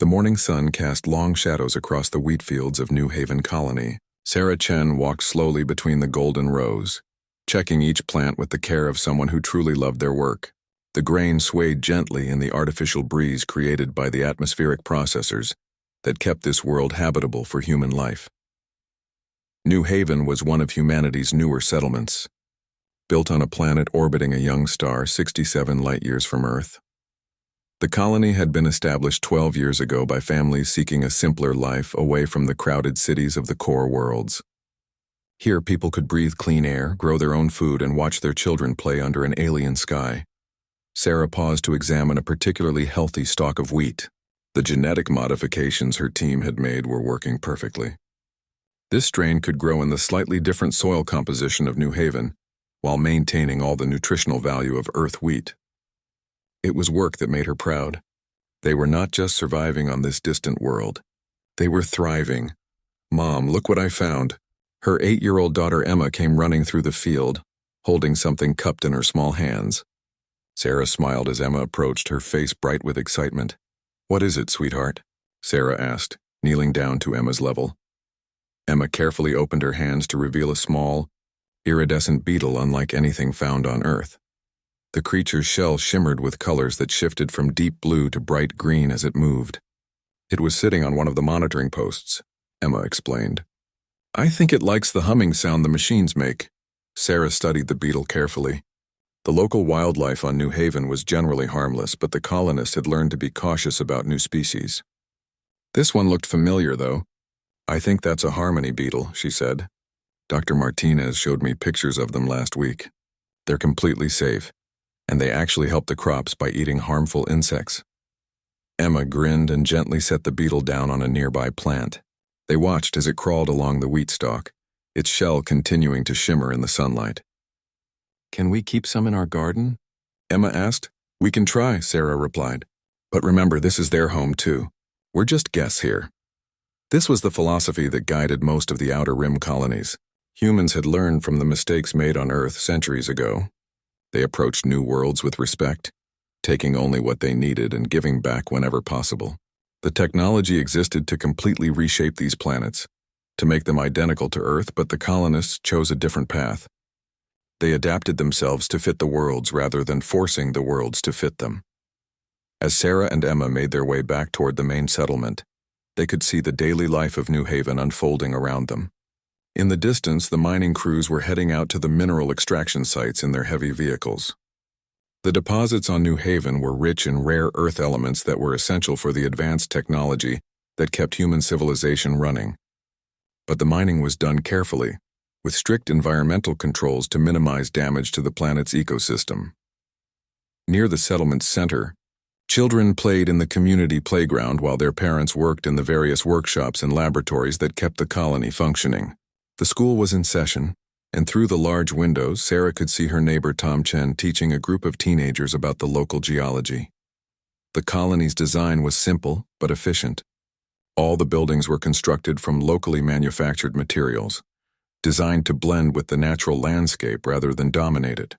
The morning sun cast long shadows across the wheat fields of New Haven Colony. Sarah Chen walked slowly between the golden rows, checking each plant with the care of someone who truly loved their work. The grain swayed gently in the artificial breeze created by the atmospheric processors that kept this world habitable for human life. New Haven was one of humanity's newer settlements, built on a planet orbiting a young star 67 light-years from Earth. The colony had been established 12 years ago by families seeking a simpler life away from the crowded cities of the core worlds. Here, people could breathe clean air, grow their own food, and watch their children play under an alien sky. Sarah paused to examine a particularly healthy stalk of wheat. The genetic modifications her team had made were working perfectly. This strain could grow in the slightly different soil composition of New Haven, while maintaining all the nutritional value of Earth wheat. It was work that made her proud. They were not just surviving on this distant world. They were thriving. "Mom, look what I found." Her 8-year-old daughter Emma came running through the field, holding something cupped in her small hands. Sarah smiled as Emma approached, her face bright with excitement. "What is it, sweetheart?" Sarah asked, kneeling down to Emma's level. Emma carefully opened her hands to reveal a small, iridescent beetle unlike anything found on Earth. The creature's shell shimmered with colors that shifted from deep blue to bright green as it moved. "It was sitting on one of the monitoring posts," Emma explained. "I think it likes the humming sound the machines make." Sarah studied the beetle carefully. The local wildlife on New Haven was generally harmless, but the colonists had learned to be cautious about new species. "This one looked familiar, though." "I think that's a harmony beetle," she said. "Dr. Martinez showed me pictures of them last week. They're completely safe, and they actually help the crops by eating harmful insects." Emma grinned and gently set the beetle down on a nearby plant. They watched as it crawled along the wheat stalk, its shell continuing to shimmer in the sunlight. "Can we keep some in our garden?" Emma asked. "We can try," Sarah replied. "But remember, this is their home too. We're just guests here." This was the philosophy that guided most of the Outer Rim colonies. Humans had learned from the mistakes made on Earth centuries ago. They approached new worlds with respect, taking only what they needed and giving back whenever possible. The technology existed to completely reshape these planets, to make them identical to Earth, but the colonists chose a different path. They adapted themselves to fit the worlds rather than forcing the worlds to fit them. As Sarah and Emma made their way back toward the main settlement, they could see the daily life of New Haven unfolding around them. In the distance, the mining crews were heading out to the mineral extraction sites in their heavy vehicles. The deposits on New Haven were rich in rare earth elements that were essential for the advanced technology that kept human civilization running. But the mining was done carefully, with strict environmental controls to minimize damage to the planet's ecosystem. Near the settlement's center, children played in the community playground while their parents worked in the various workshops and laboratories that kept the colony functioning. The school was in session, and through the large windows, Sarah could see her neighbor Tom Chen teaching a group of teenagers about the local geology. The colony's design was simple but efficient. All the buildings were constructed from locally manufactured materials, designed to blend with the natural landscape rather than dominate it.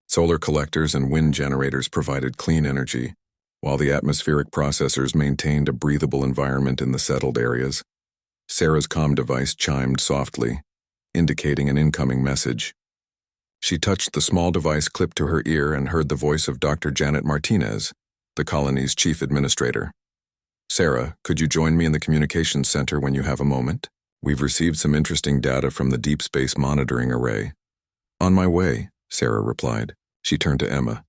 Solar collectors and wind generators provided clean energy, while the atmospheric processors maintained a breathable environment in the settled areas. Sarah's comm device chimed softly, indicating an incoming message. She touched the small device clipped to her ear and heard the voice of Dr. Janet Martinez, the colony's chief administrator. "Sarah, could you join me in the communications center when you have a moment? We've received some interesting data from the Deep Space Monitoring Array." "On my way," Sarah replied. She turned to Emma.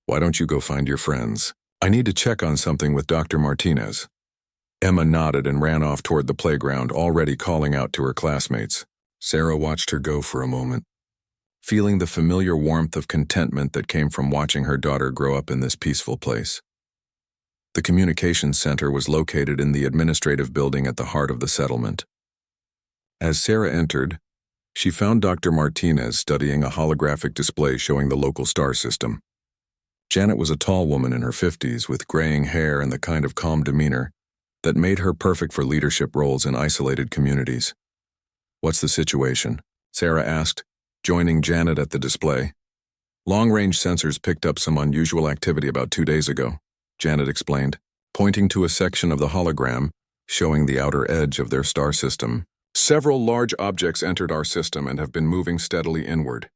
"Why don't you go find your friends? I need to check on something with Dr. Martinez." Emma nodded and ran off toward the playground, already calling out to her classmates. Sarah watched her go for a moment, feeling the familiar warmth of contentment that came from watching her daughter grow up in this peaceful place. The communications center was located in the administrative building at the heart of the settlement. As Sarah entered, she found Dr. Martinez studying a holographic display showing the local star system. Janet was a tall woman in her 50s with graying hair and the kind of calm demeanor that made her perfect for leadership roles in isolated communities. "What's the situation?" Sarah asked, joining Janet at the display. "Long-range sensors picked up some unusual activity about 2 days ago," Janet explained. pointing to a section of the hologram showing the outer edge of their star system. Several large objects entered our system and have been moving steadily inward.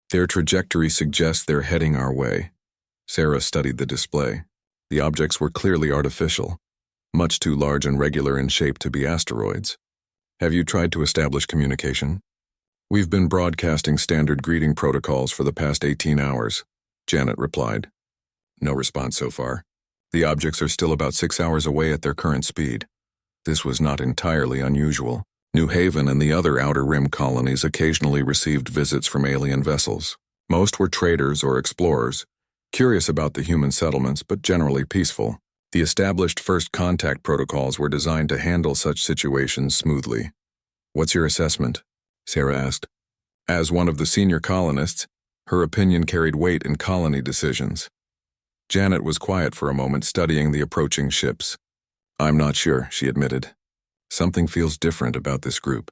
Their trajectory suggests they're heading our way. Sarah studied the display. The objects were clearly artificial, much too large and regular in shape to be asteroids. Have you tried to establish communication? We've been broadcasting standard greeting protocols for the past 18 hours, Janet replied. No response so far. The objects are still about 6 hours away at their current speed. This was not entirely unusual. New Haven and the other Outer Rim colonies occasionally received visits from alien vessels. Most were traders or explorers, curious about the human settlements but generally peaceful. The established first contact protocols were designed to handle such situations smoothly. What's your assessment? Sarah asked. As one of the senior colonists, her opinion carried weight in colony decisions. Janet was quiet for a moment, studying the approaching ships. I'm not sure, she admitted. Something feels different about this group.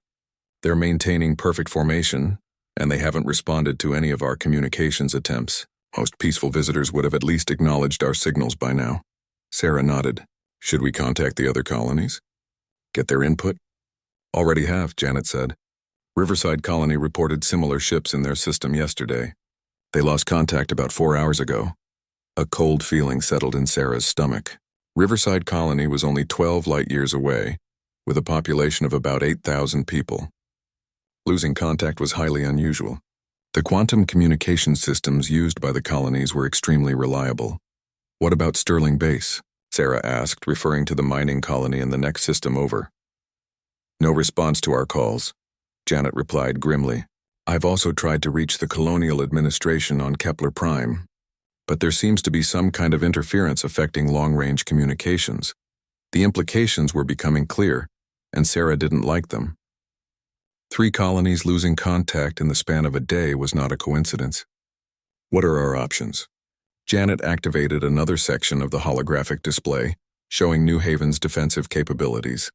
They're maintaining perfect formation, and they haven't responded to any of our communications attempts. Most peaceful visitors would have at least acknowledged our signals by now. Sarah nodded. Should we contact the other colonies? Get their input? Already have, Janet said. Riverside Colony reported similar ships in their system yesterday. They lost contact about 4 hours ago. A cold feeling settled in Sarah's stomach. Riverside Colony was only 12 light-years away, with a population of about 8,000 people. Losing contact was highly unusual. The quantum communication systems used by the colonies were extremely reliable. What about Sterling Base? Sarah asked, referring to the mining colony in the next system over. No response to our calls, Janet replied grimly. I've also tried to reach the Colonial Administration on Kepler Prime, but there seems to be some kind of interference affecting long-range communications. The implications were becoming clear, and Sarah didn't like them. 3 colonies losing contact in the span of a day was not a coincidence. What are our options? Janet activated another section of the holographic display, showing New Haven's defensive capabilities.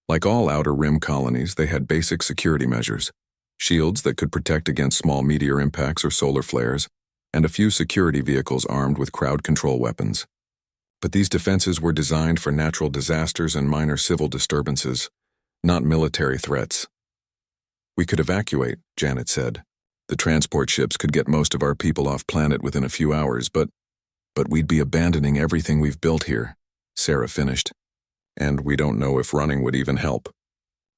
Like all Outer Rim colonies, they had basic security measures, shields that could protect against small meteor impacts or solar flares, and a few security vehicles armed with crowd control weapons. But these defenses were designed for natural disasters and minor civil disturbances, not military threats. We could evacuate, Janet said. The transport ships could get most of our people off planet within a few hours, but we'd be abandoning everything we've built here, Sarah finished. And we don't know if running would even help.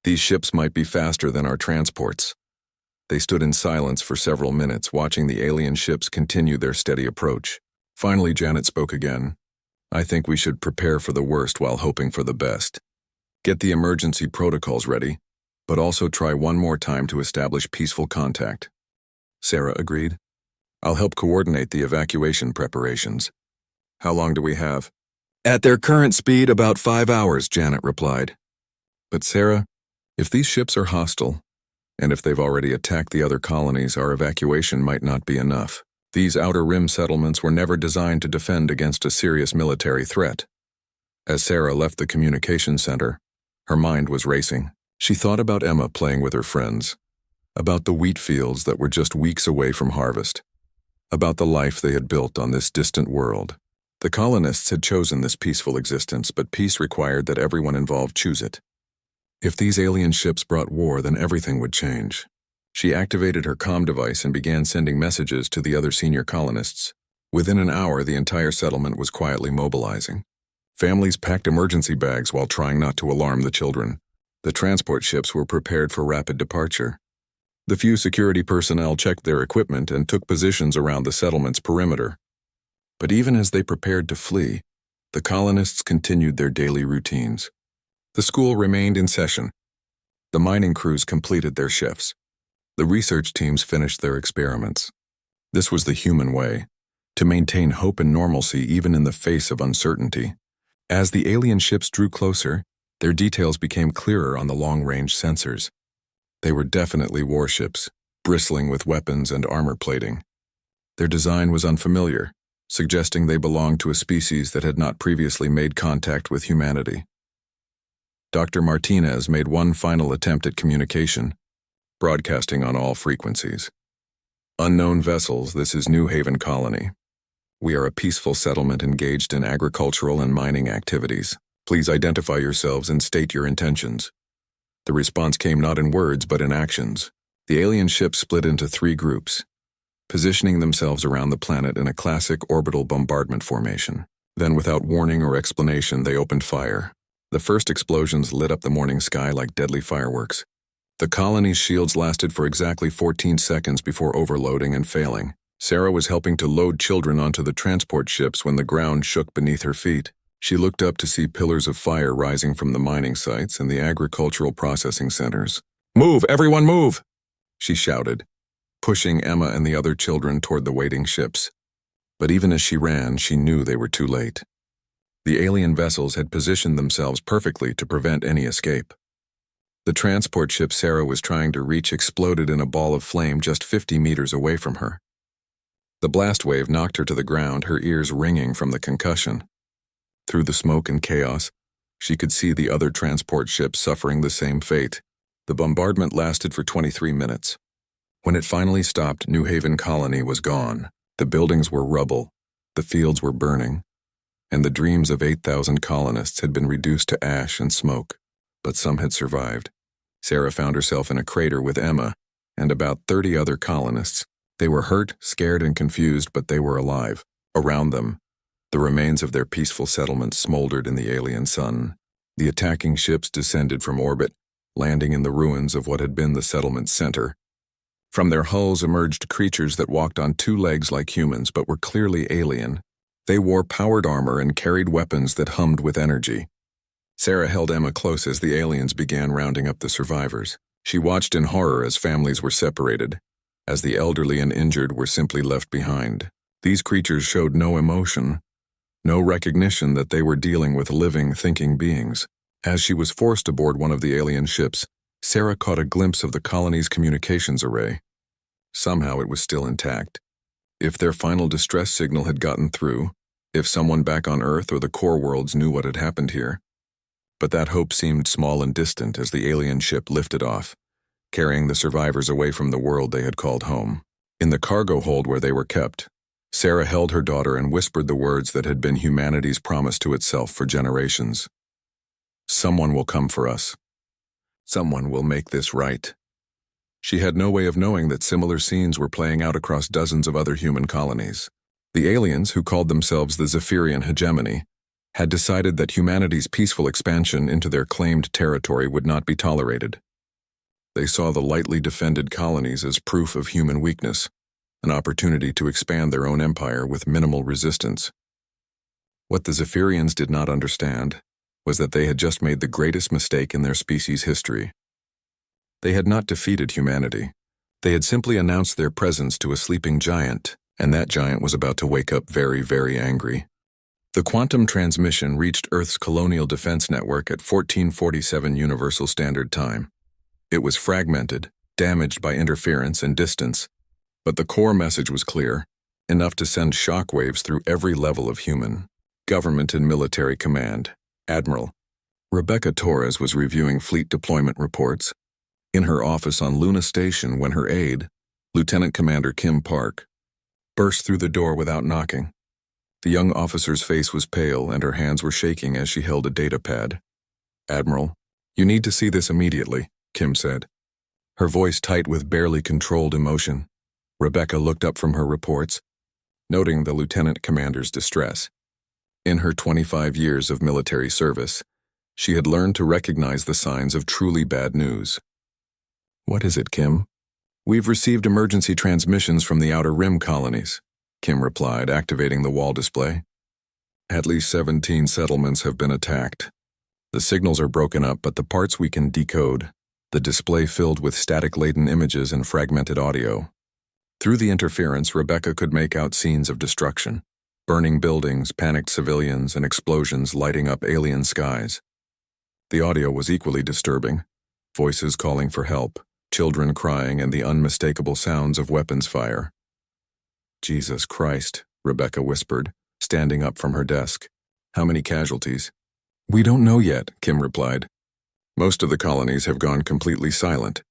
These ships might be faster than our transports. They stood in silence for several minutes, watching the alien ships continue their steady approach. Finally, Janet spoke again. I think we should prepare for the worst while hoping for the best. Get the emergency protocols ready, but also try one more time to establish peaceful contact. Sarah agreed. I'll help coordinate the evacuation preparations. How long do we have? At their current speed, about 5 hours, Janet replied. But Sarah, if these ships are hostile, and if they've already attacked the other colonies, our evacuation might not be enough. These Outer Rim settlements were never designed to defend against a serious military threat. As Sarah left the communication center, her mind was racing. She thought about Emma playing with her friends, about the wheat fields that were just weeks away from harvest, about the life they had built on this distant world. The colonists had chosen this peaceful existence, but peace required that everyone involved choose it. If these alien ships brought war, then everything would change. She activated her comm device and began sending messages to the other senior colonists. Within an hour, the entire settlement was quietly mobilizing. Families packed emergency bags while trying not to alarm the children. The transport ships were prepared for rapid departure. The few security personnel checked their equipment and took positions around the settlement's perimeter. But even as they prepared to flee, the colonists continued their daily routines. The school remained in session. The mining crews completed their shifts. The research teams finished their experiments. This was the human way, to maintain hope and normalcy even in the face of uncertainty. As the alien ships drew closer, their details became clearer on the long-range sensors. They were definitely warships, bristling with weapons and armor plating. Their design was unfamiliar, suggesting they belonged to a species that had not previously made contact with humanity. Dr. Martinez made one final attempt at communication, broadcasting on all frequencies. Unknown vessels, this is New Haven Colony. We are a peaceful settlement engaged in agricultural and mining activities. Please identify yourselves and state your intentions." The response came not in words but in actions. The alien ship split into 3 groups, positioning themselves around the planet in a classic orbital bombardment formation. Then, without warning or explanation, they opened fire. The first explosions lit up the morning sky like deadly fireworks. The colony's shields lasted for exactly 14 seconds before overloading and failing. Sarah was helping to load children onto the transport ships when the ground shook beneath her feet. She looked up to see pillars of fire rising from the mining sites and the agricultural processing centers. "Move, everyone move!" she shouted, pushing Emma and the other children toward the waiting ships. But even as she ran, she knew they were too late. The alien vessels had positioned themselves perfectly to prevent any escape. The transport ship Sarah was trying to reach exploded in a ball of flame just 50 meters away from her. The blast wave knocked her to the ground, her ears ringing from the concussion. Through the smoke and chaos, she could see the other transport ships suffering the same fate. The bombardment lasted for 23 minutes. When it finally stopped, New Haven Colony was gone. The buildings were rubble, the fields were burning, and the dreams of 8,000 colonists had been reduced to ash and smoke. But some had survived. Sarah found herself in a crater with Emma and about 30 other colonists. They were hurt, scared, and confused, but they were alive. Around them, the remains of their peaceful settlement smoldered in the alien sun. The attacking ships descended from orbit, landing in the ruins of what had been the settlement's center. From their hulls emerged creatures that walked on 2 legs like humans but were clearly alien. They wore powered armor and carried weapons that hummed with energy. Sarah held Emma close as the aliens began rounding up the survivors. She watched in horror as families were separated, as the elderly and injured were simply left behind. These creatures showed no emotion, no recognition that they were dealing with living, thinking beings. As she was forced aboard one of the alien ships, Sarah caught a glimpse of the colony's communications array. Somehow it was still intact. If their final distress signal had gotten through, if someone back on Earth or the core worlds knew what had happened here. But that hope seemed small and distant as the alien ship lifted off, carrying the survivors away from the world they had called home. In the cargo hold where they were kept, Sarah held her daughter and whispered the words that had been humanity's promise to itself for generations. "Someone will come for us. Someone will make this right." She had no way of knowing that similar scenes were playing out across dozens of other human colonies. The aliens, who called themselves the Zephyrian hegemony, had decided that humanity's peaceful expansion into their claimed territory would not be tolerated. They saw the lightly defended colonies as proof of human weakness, an opportunity to expand their own empire with minimal resistance. What the Zephyrians did not understand was that they had just made the greatest mistake in their species' history. They had not defeated humanity. They had simply announced their presence to a sleeping giant, and that giant was about to wake up very, very angry. The quantum transmission reached Earth's colonial defense network at 1447 Universal Standard Time. It was fragmented, damaged by interference and distance, but the core message was clear, enough to send shockwaves through every level of human, government and military command. Admiral Rebecca Torres was reviewing fleet deployment reports in her office on Luna Station when her aide, Lieutenant Commander Kim Park, burst through the door without knocking. The young officer's face was pale and her hands were shaking as she held a data pad. "Admiral, you need to see this immediately," Kim said, her voice tight with barely controlled emotion. Rebecca looked up from her reports, noting the lieutenant commander's distress. In her 25 years of military service, she had learned to recognize the signs of truly bad news. "What is it, Kim?" "We've received emergency transmissions from the Outer Rim colonies," Kim replied, activating the wall display. "At least 17 settlements have been attacked. The signals are broken up, but the parts we can decode. The display filled with static-laden images and fragmented audio. Through the interference, Rebecca could make out scenes of destruction. Burning buildings, panicked civilians, and explosions lighting up alien skies. The audio was equally disturbing. Voices calling for help, children crying, and the unmistakable sounds of weapons fire. "Jesus Christ," Rebecca whispered, standing up from her desk. "How many casualties?" "We don't know yet," Kim replied. "Most of the colonies have gone completely silent.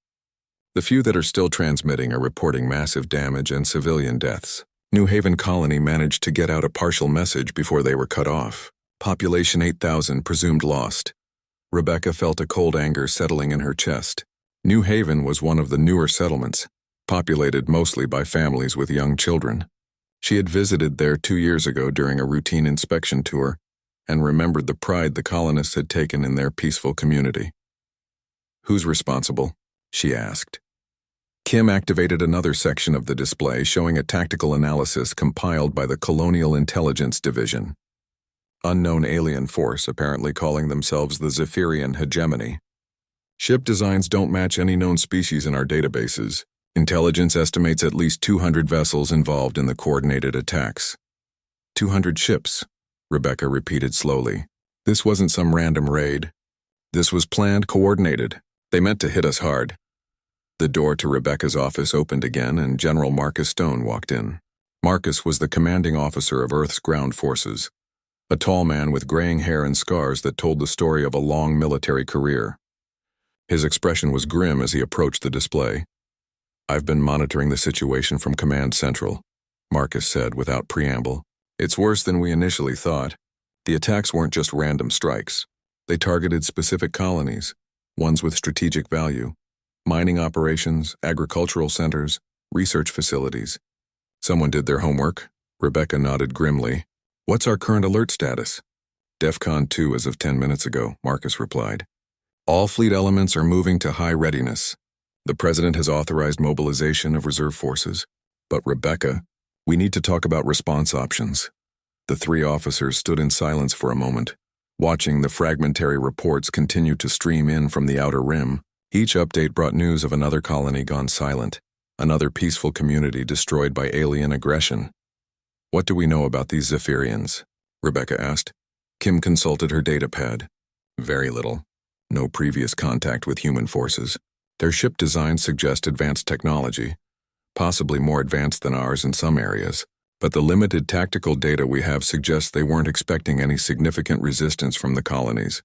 The few that are still transmitting are reporting massive damage and civilian deaths. New Haven Colony managed to get out a partial message before they were cut off. Population 8,000 presumed lost. Rebecca felt a cold anger settling in her chest. New Haven was one of the newer settlements, populated mostly by families with young children. She had visited there 2 years ago during a routine inspection tour and remembered the pride the colonists had taken in their peaceful community. "Who's responsible?" she asked. Kim activated another section of the display showing a tactical analysis compiled by the Colonial Intelligence Division. Unknown alien force apparently calling themselves the Zephyrian Hegemony. Ship designs don't match any known species in our databases. Intelligence estimates at least 200 vessels involved in the coordinated attacks. 200 ships, Rebecca repeated slowly. This wasn't some random raid. This was planned, coordinated. They meant to hit us hard. The door to Rebecca's office opened again and General Marcus Stone walked in. Marcus was the commanding officer of Earth's ground forces, a tall man with graying hair and scars that told the story of a long military career. His expression was grim as he approached the display. "I've been monitoring the situation from Command Central," Marcus said without preamble. "It's worse than we initially thought. The attacks weren't just random strikes. They targeted specific colonies, ones with strategic value, mining operations, agricultural centers, research facilities. Someone did their homework." Rebecca nodded grimly. "What's our current alert status?" "DEFCON 2 as of 10 minutes ago," Marcus replied. "All fleet elements are moving to high readiness. The President has authorized mobilization of reserve forces. But Rebecca, we need to talk about response options." The three officers stood in silence for a moment, watching the fragmentary reports continue to stream in from the outer rim. Each update brought news of another colony gone silent, another peaceful community destroyed by alien aggression. "What do we know about these Zephyrians?" Rebecca asked. Kim consulted her datapad. "Very little. No previous contact with human forces. Their ship designs suggest advanced technology, possibly more advanced than ours in some areas, but the limited tactical data we have suggests they weren't expecting any significant resistance from the colonies."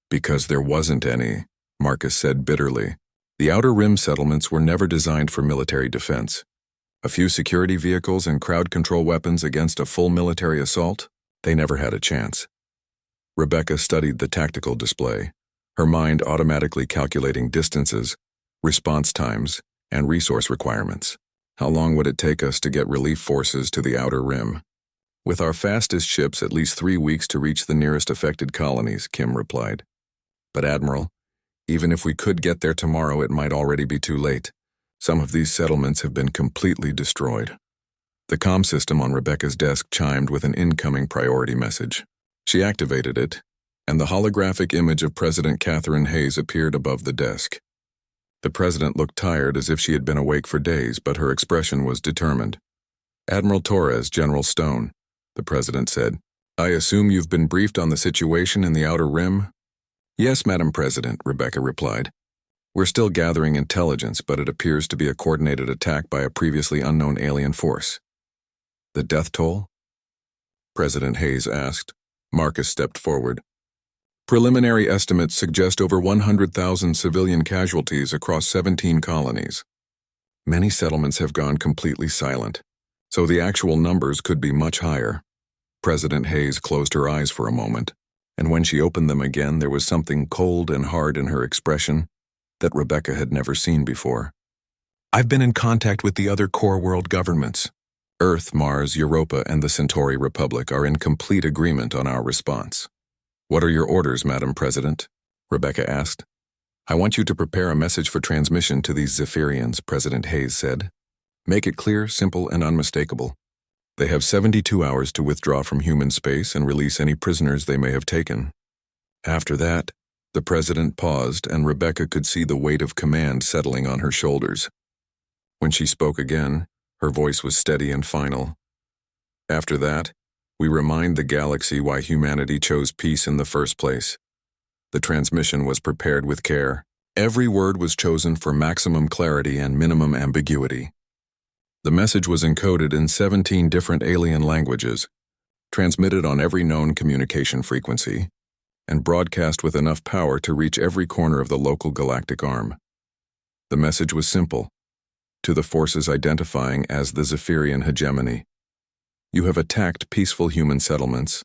"Because there wasn't any," Marcus said bitterly. "The Outer Rim settlements were never designed for military defense. A few security vehicles and crowd control weapons against a full military assault? They never had a chance." Rebecca studied the tactical display, her mind automatically calculating distances, response times, and resource requirements. "How long would it take us to get relief forces to the Outer Rim?" "With our fastest ships, at least 3 weeks to reach the nearest affected colonies," Kim replied. "But Admiral, even if we could get there tomorrow, it might already be too late. Some of these settlements have been completely destroyed." The comm system on Rebecca's desk chimed with an incoming priority message. She activated it, and the holographic image of President Catherine Hayes appeared above the desk. The president looked tired, as if she had been awake for days, but her expression was determined. "Admiral Torres, General Stone," the president said. "I assume you've been briefed on the situation in the Outer Rim?" "Yes, Madam President," Rebecca replied. "We're still gathering intelligence, but it appears to be a coordinated attack by a previously unknown alien force." "The death toll?" President Hayes asked. Marcus stepped forward. "Preliminary estimates suggest over 100,000 civilian casualties across 17 colonies. Many settlements have gone completely silent, so the actual numbers could be much higher." President Hayes closed her eyes for a moment, and when she opened them again, there was something cold and hard in her expression that Rebecca had never seen before. "I've been in contact with the other core world governments. Earth, Mars, Europa, and the Centauri Republic are in complete agreement on our response." "What are your orders, Madam President?" Rebecca asked. "I want you to prepare a message for transmission to these Zephyrians," President Hayes said. "Make it clear, simple, and unmistakable. They have 72 hours to withdraw from human space and release any prisoners they may have taken." After that, the president paused, and Rebecca could see the weight of command settling on her shoulders. When she spoke again, her voice was steady and final. "After that, we remind the galaxy why humanity chose peace in the first place." The transmission was prepared with care. Every word was chosen for maximum clarity and minimum ambiguity. The message was encoded in 17 different alien languages, transmitted on every known communication frequency, and broadcast with enough power to reach every corner of the local galactic arm. The message was simple: to the forces identifying as the Zephyrian hegemony, You have attacked peaceful human settlements,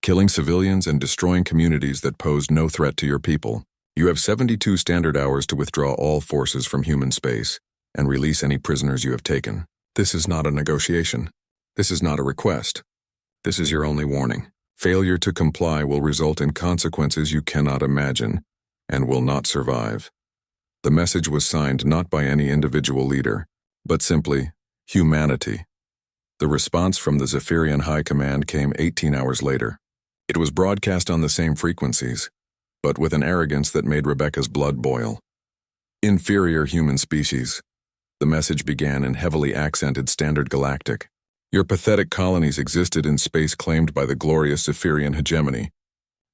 killing civilians and destroying communities that posed no threat to your people. You have 72 standard hours to withdraw all forces from human space and release any prisoners you have taken. This is not a negotiation. This is not a request. This is your only warning. Failure to comply will result in consequences you cannot imagine and will not survive. The message was signed not by any individual leader, but simply humanity. The response from the Zephyrian High Command came 18 hours later. It was broadcast on the same frequencies, but with an arrogance that made Rebecca's blood boil. Inferior human species. The message began in heavily accented Standard Galactic. Your pathetic colonies existed in space claimed by the glorious Zephyrian hegemony.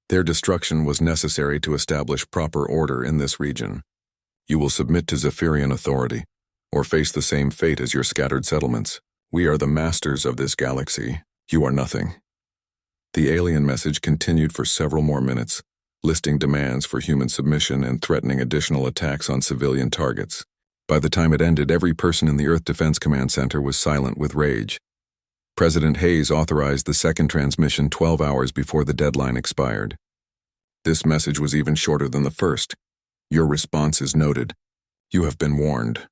Their destruction was necessary to establish proper order in this region. You will submit to Zephyrian authority, or face the same fate as your scattered settlements. We are the masters of this galaxy. You are nothing. The alien message continued for several more minutes, listing demands for human submission and threatening additional attacks on civilian targets. By the time it ended, every person in the Earth Defense Command Center was silent with rage. President Hayes authorized the second transmission 12 hours before the deadline expired. This message was even shorter than the first. Your response is noted. You have been warned.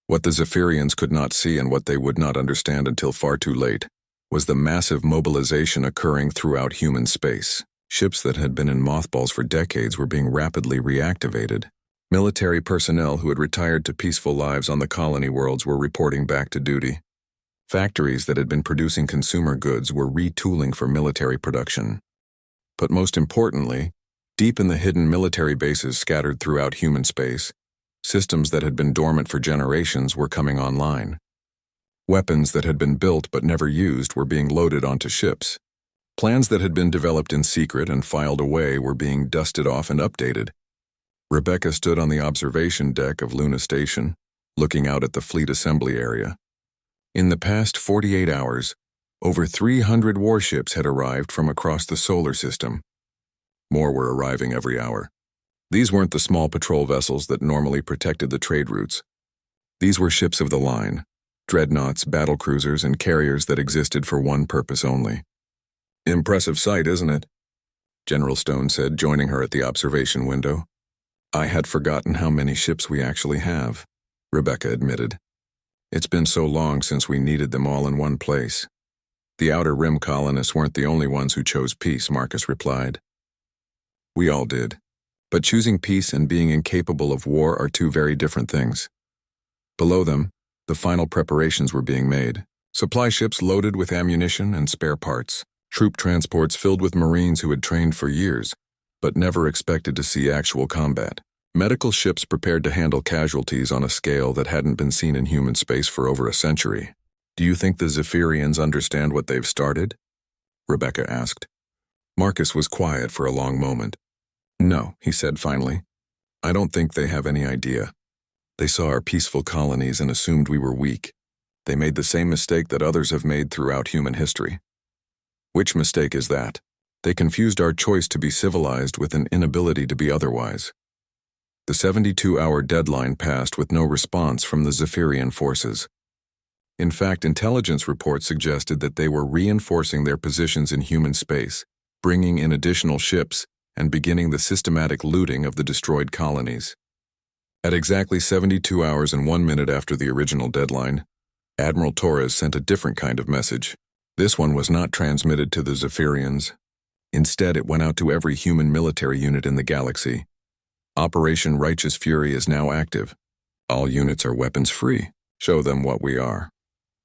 What the Zephyrians could not see and what they would not understand until far too late was the massive mobilization occurring throughout human space. Ships that had been in mothballs for decades were being rapidly reactivated. Military personnel who had retired to peaceful lives on the colony worlds were reporting back to duty. Factories that had been producing consumer goods were retooling for military production. But most importantly, deep in the hidden military bases scattered throughout human space, systems that had been dormant for generations were coming online. Weapons that had been built but never used were being loaded onto ships. Plans that had been developed in secret and filed away were being dusted off and updated. Rebecca stood on the observation deck of Luna Station, looking out at the fleet assembly area. In the past 48 hours, over 300 warships had arrived from across the solar system. More were arriving every hour. These weren't the small patrol vessels that normally protected the trade routes. These were ships of the line, dreadnoughts, battlecruisers, and carriers that existed for one purpose only. Impressive sight, isn't it? General Stone said, joining her at the observation window. I had forgotten how many ships we actually have, Rebecca admitted. It's been so long since we needed them all in one place. The Outer Rim colonists weren't the only ones who chose peace, Marcus replied. We all did. But choosing peace and being incapable of war are two very different things. Below them, the final preparations were being made. Supply ships loaded with ammunition and spare parts. Troop transports filled with Marines who had trained for years, but never expected to see actual combat. Medical ships prepared to handle casualties on a scale that hadn't been seen in human space for over a century. Do you think the Zephyrians understand what they've started? Rebecca asked. Marcus was quiet for a long moment. No, he said finally. I don't think they have any idea. They saw our peaceful colonies and assumed we were weak. They made the same mistake that others have made throughout human history. Which mistake is that? They confused our choice to be civilized with an inability to be otherwise. The 72-hour deadline passed with no response from the Zephyrian forces. In fact, intelligence reports suggested that they were reinforcing their positions in human space, bringing in additional ships, and beginning the systematic looting of the destroyed colonies. At exactly 72 hours and 1 minute after the original deadline, Admiral Torres sent a different kind of message. This one was not transmitted to the Zephyrians. Instead, it went out to every human military unit in the galaxy. Operation Righteous Fury is now active. All units are weapons-free. Show them what we are.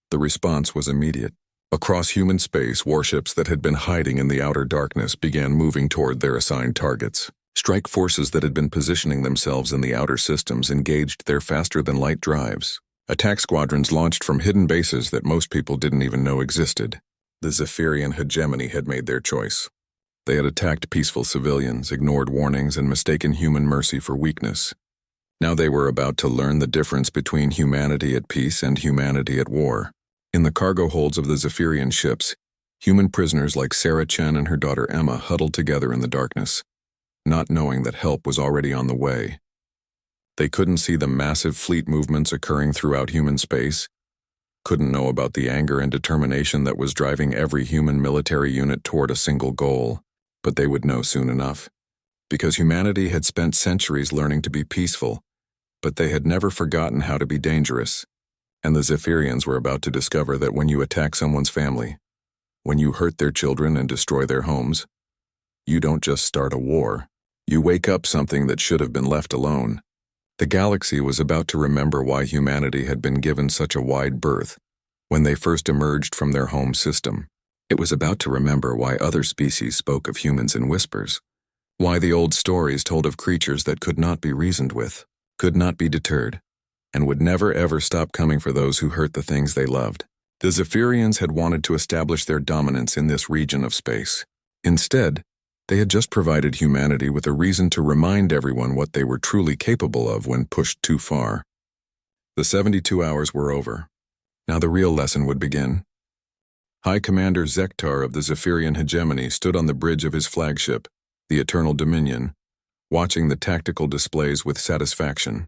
The response was immediate. Across human space, warships that had been hiding in the outer darkness began moving toward their assigned targets. Strike forces that had been positioning themselves in the outer systems engaged their faster-than-light drives. Attack squadrons launched from hidden bases that most people didn't even know existed. The Zephyrian hegemony had made their choice. They had attacked peaceful civilians, ignored warnings, and mistaken human mercy for weakness. Now they were about to learn the difference between humanity at peace and humanity at war. In the cargo holds of the Zephyrian ships, human prisoners like Sarah Chen and her daughter Emma huddled together in the darkness, not knowing that help was already on the way. They couldn't see the massive fleet movements occurring throughout human space, couldn't know about the anger and determination that was driving every human military unit toward a single goal, but they would know soon enough. Because humanity had spent centuries learning to be peaceful, but they had never forgotten how to be dangerous. And the Zephyrians were about to discover that when you attack someone's family, when you hurt their children and destroy their homes, you don't just start a war. You wake up something that should have been left alone. The galaxy was about to remember why humanity had been given such a wide berth when they first emerged from their home system. It was about to remember why other species spoke of humans in whispers, why the old stories told of creatures that could not be reasoned with, could not be deterred, and would never ever stop coming for those who hurt the things they loved. The Zephyrians had wanted to establish their dominance in this region of space. Instead, they had just provided humanity with a reason to remind everyone what they were truly capable of when pushed too far. The 72 hours were over. Now the real lesson would begin. High Commander Zektar of the Zephyrian hegemony stood on the bridge of his flagship, the Eternal Dominion, watching the tactical displays with satisfaction.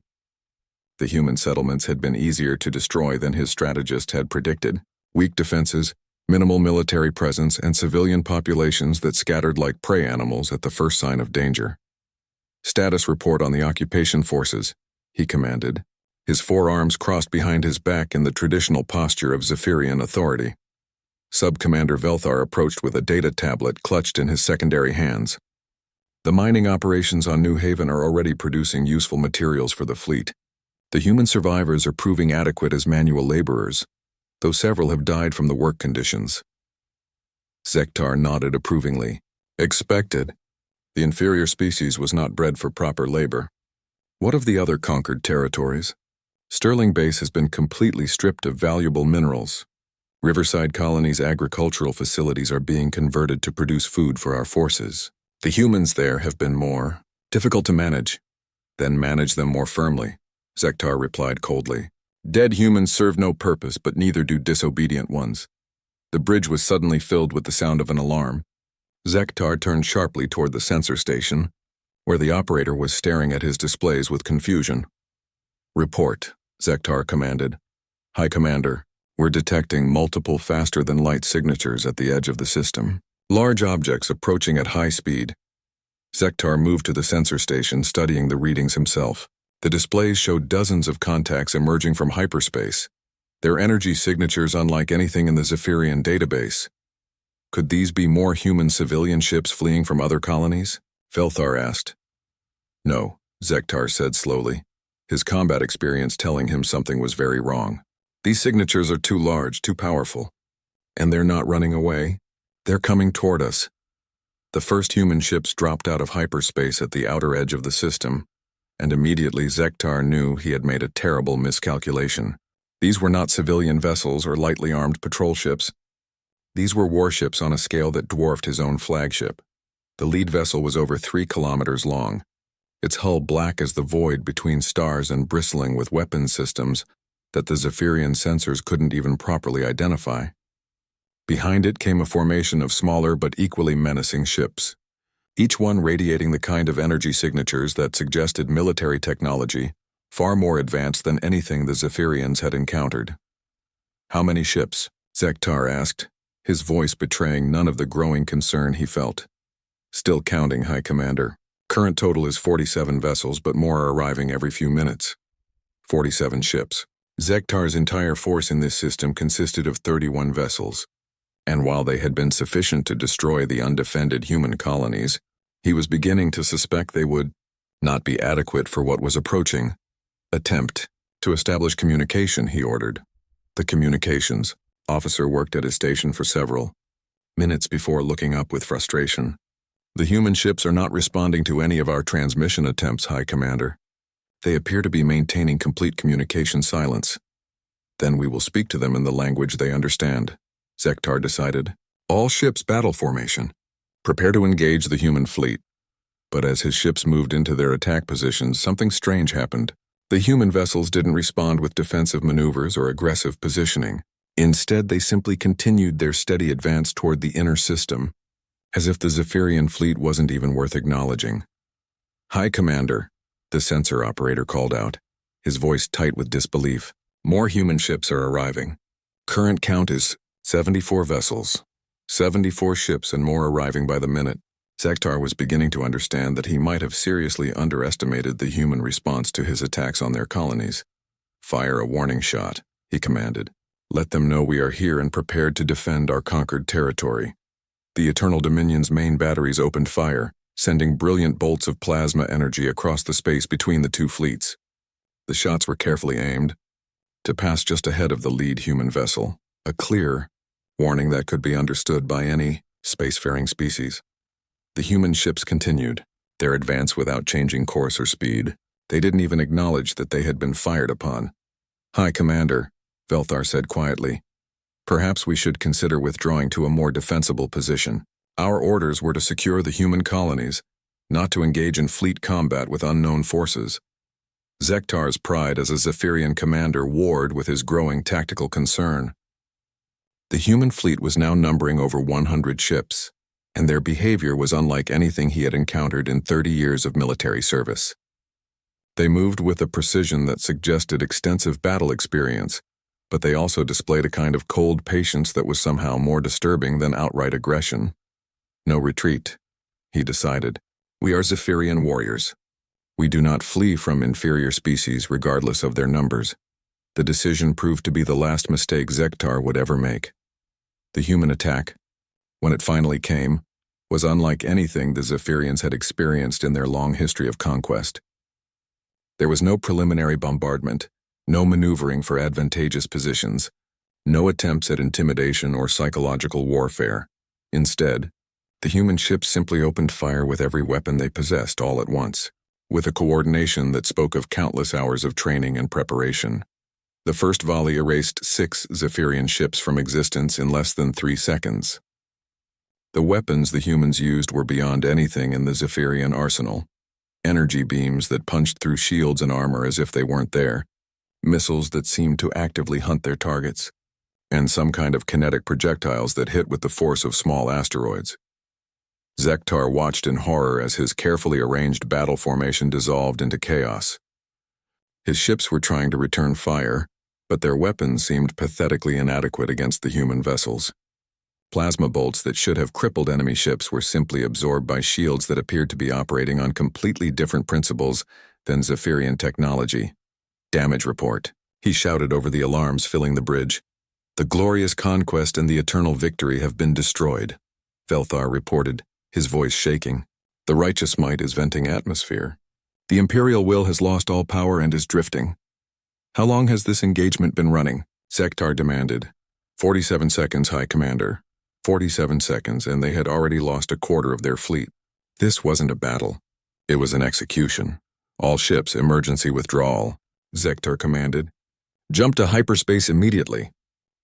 The human settlements had been easier to destroy than his strategist had predicted. Weak defenses, minimal military presence, and civilian populations that scattered like prey animals at the first sign of danger. Status report on the occupation forces, he commanded, his forearms crossed behind his back in the traditional posture of Zephyrian authority. Sub-Commander Velthar approached with a data tablet clutched in his secondary hands. The mining operations on New Haven are already producing useful materials for the fleet. The human survivors are proving adequate as manual laborers, though several have died from the work conditions. Zektar nodded approvingly. Expected. The inferior species was not bred for proper labor. What of the other conquered territories? Sterling Base has been completely stripped of valuable minerals. Riverside Colony's agricultural facilities are being converted to produce food for our forces. The humans there have been more difficult to manage. Then manage them more firmly, Zektar replied coldly. Dead humans serve no purpose, but neither do disobedient ones. The bridge was suddenly filled with the sound of an alarm. Zektar turned sharply toward the sensor station, where the operator was staring at his displays with confusion. Report, Zektar commanded. High Commander, we're detecting multiple faster-than-light signatures at the edge of the system. Large objects approaching at high speed. Zektar moved to the sensor station, studying the readings himself. The displays showed dozens of contacts emerging from hyperspace, their energy signatures unlike anything in the Zephyrian database. Could these be more human civilian ships fleeing from other colonies? Velthar asked. No, Zektar said slowly, his combat experience telling him something was very wrong. These signatures are too large, too powerful. And they're not running away. They're coming toward us. The first human ships dropped out of hyperspace at the outer edge of the system, and immediately Zektar knew he had made a terrible miscalculation. These were not civilian vessels or lightly armed patrol ships. These were warships on a scale that dwarfed his own flagship. The lead vessel was over 3 kilometers long, its hull black as the void between stars and bristling with weapons systems that the Zephyrian sensors couldn't even properly identify. Behind it came a formation of smaller but equally menacing ships, each one radiating the kind of energy signatures that suggested military technology far more advanced than anything the Zephyrians had encountered. How many ships? Zektar asked, his voice betraying none of the growing concern he felt. Still counting, High Commander. Current total is 47 vessels, but more are arriving every few minutes. 47 ships. Zektar's entire force in this system consisted of 31 vessels. And while they had been sufficient to destroy the undefended human colonies, he was beginning to suspect they would not be adequate for what was approaching. Attempt to establish communication, he ordered. The communications officer worked at his station for several minutes before looking up with frustration. The human ships are not responding to any of our transmission attempts, High Commander. They appear to be maintaining complete communication silence. Then we will speak to them in the language they understand, Zektar decided. All ships battle formation. Prepare to engage the human fleet. But as his ships moved into their attack positions, something strange happened. The human vessels didn't respond with defensive maneuvers or aggressive positioning. Instead, they simply continued their steady advance toward the inner system, as if the Zephyrian fleet wasn't even worth acknowledging. High Commander, the sensor operator called out, his voice tight with disbelief. More human ships are arriving. Current count is 74 vessels, 74 ships and more arriving by the minute. Zektar was beginning to understand that he might have seriously underestimated the human response to his attacks on their colonies. Fire a warning shot, he commanded. Let them know we are here and prepared to defend our conquered territory. The Eternal Dominion's main batteries opened fire, sending brilliant bolts of plasma energy across the space between the two fleets. The shots were carefully aimed to pass just ahead of the lead human vessel, a clear warning that could be understood by any spacefaring species. The human ships continued their advance without changing course or speed. They didn't even acknowledge that they had been fired upon. "Hi, Commander," Velthar said quietly. "Perhaps we should consider withdrawing to a more defensible position. Our orders were to secure the human colonies, not to engage in fleet combat with unknown forces." Zektar's pride as a Zephyrian commander warred with his growing tactical concern. The human fleet was now numbering over 100 ships, and their behavior was unlike anything he had encountered in 30 years of military service. They moved with a precision that suggested extensive battle experience, but they also displayed a kind of cold patience that was somehow more disturbing than outright aggression. "No retreat," he decided. "We are Zephyrian warriors. We do not flee from inferior species regardless of their numbers." The decision proved to be the last mistake Zektar would ever make. The human attack, when it finally came, was unlike anything the Zephyrians had experienced in their long history of conquest. There was no preliminary bombardment, no maneuvering for advantageous positions, no attempts at intimidation or psychological warfare. Instead, the human ships simply opened fire with every weapon they possessed all at once, with a coordination that spoke of countless hours of training and preparation. The first volley erased 6 Zephyrian ships from existence in less than 3 seconds. The weapons the humans used were beyond anything in the Zephyrian arsenal. Energy beams that punched through shields and armor as if they weren't there, missiles that seemed to actively hunt their targets, and some kind of kinetic projectiles that hit with the force of small asteroids. Zektar watched in horror as his carefully arranged battle formation dissolved into chaos. His ships were trying to return fire, but their weapons seemed pathetically inadequate against the human vessels. Plasma bolts that should have crippled enemy ships were simply absorbed by shields that appeared to be operating on completely different principles than Zephyrian technology. "Damage report," he shouted over the alarms filling the bridge. "The glorious conquest and the eternal victory have been destroyed," Velthar reported, his voice shaking. "The righteous might is venting atmosphere. The Imperial will has lost all power and is drifting." "How long has this engagement been running?" Zektar demanded. 47 seconds, High Commander. 47 seconds, and they had already lost a quarter of their fleet. This wasn't a battle. It was an execution. "All ships, emergency withdrawal," Zektar commanded. "Jump to hyperspace immediately."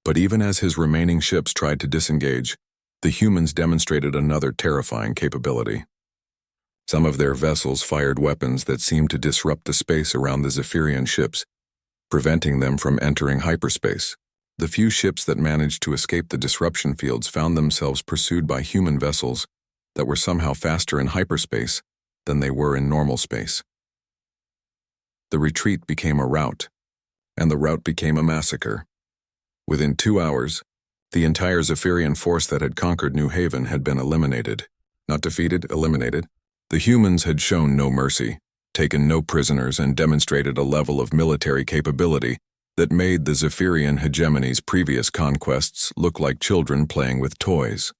But even as his remaining ships tried to disengage, the humans demonstrated another terrifying capability. Some of their vessels fired weapons that seemed to disrupt the space around the Zephyrian ships, preventing them from entering hyperspace. The few ships that managed to escape the disruption fields found themselves pursued by human vessels that were somehow faster in hyperspace than they were in normal space. The retreat became a rout, and the rout became a massacre. Within 2 hours, the entire Zephyrian force that had conquered New Haven had been eliminated. Not defeated, eliminated. The humans had shown no mercy, taken no prisoners, and demonstrated a level of military capability that made the Zephyrian hegemony's previous conquests look like children playing with toys.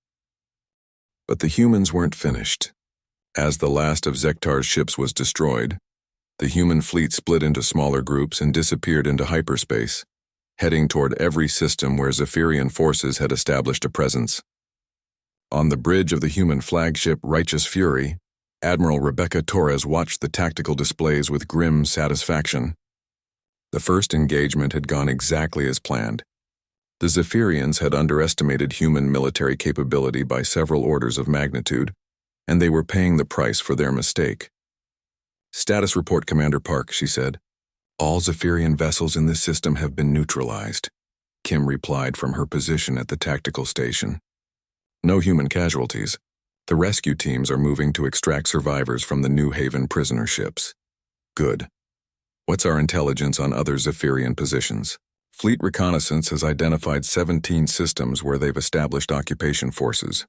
But the humans weren't finished. As the last of Zektar's ships was destroyed, the human fleet split into smaller groups and disappeared into hyperspace, heading toward every system where Zephyrian forces had established a presence. On the bridge of the human flagship Righteous Fury, Admiral Rebecca Torres watched the tactical displays with grim satisfaction. The first engagement had gone exactly as planned. The Zephyrians had underestimated human military capability by several orders of magnitude, and they were paying the price for their mistake. "Status report, Commander Park," she said. "All Zephyrian vessels in this system have been neutralized," Kim replied from her position at the tactical station. "No human casualties. The rescue teams are moving to extract survivors from the New Haven prisoner ships." "Good. What's our intelligence on other Zephyrian positions?" Fleet reconnaissance has identified 17 systems where they've established occupation forces.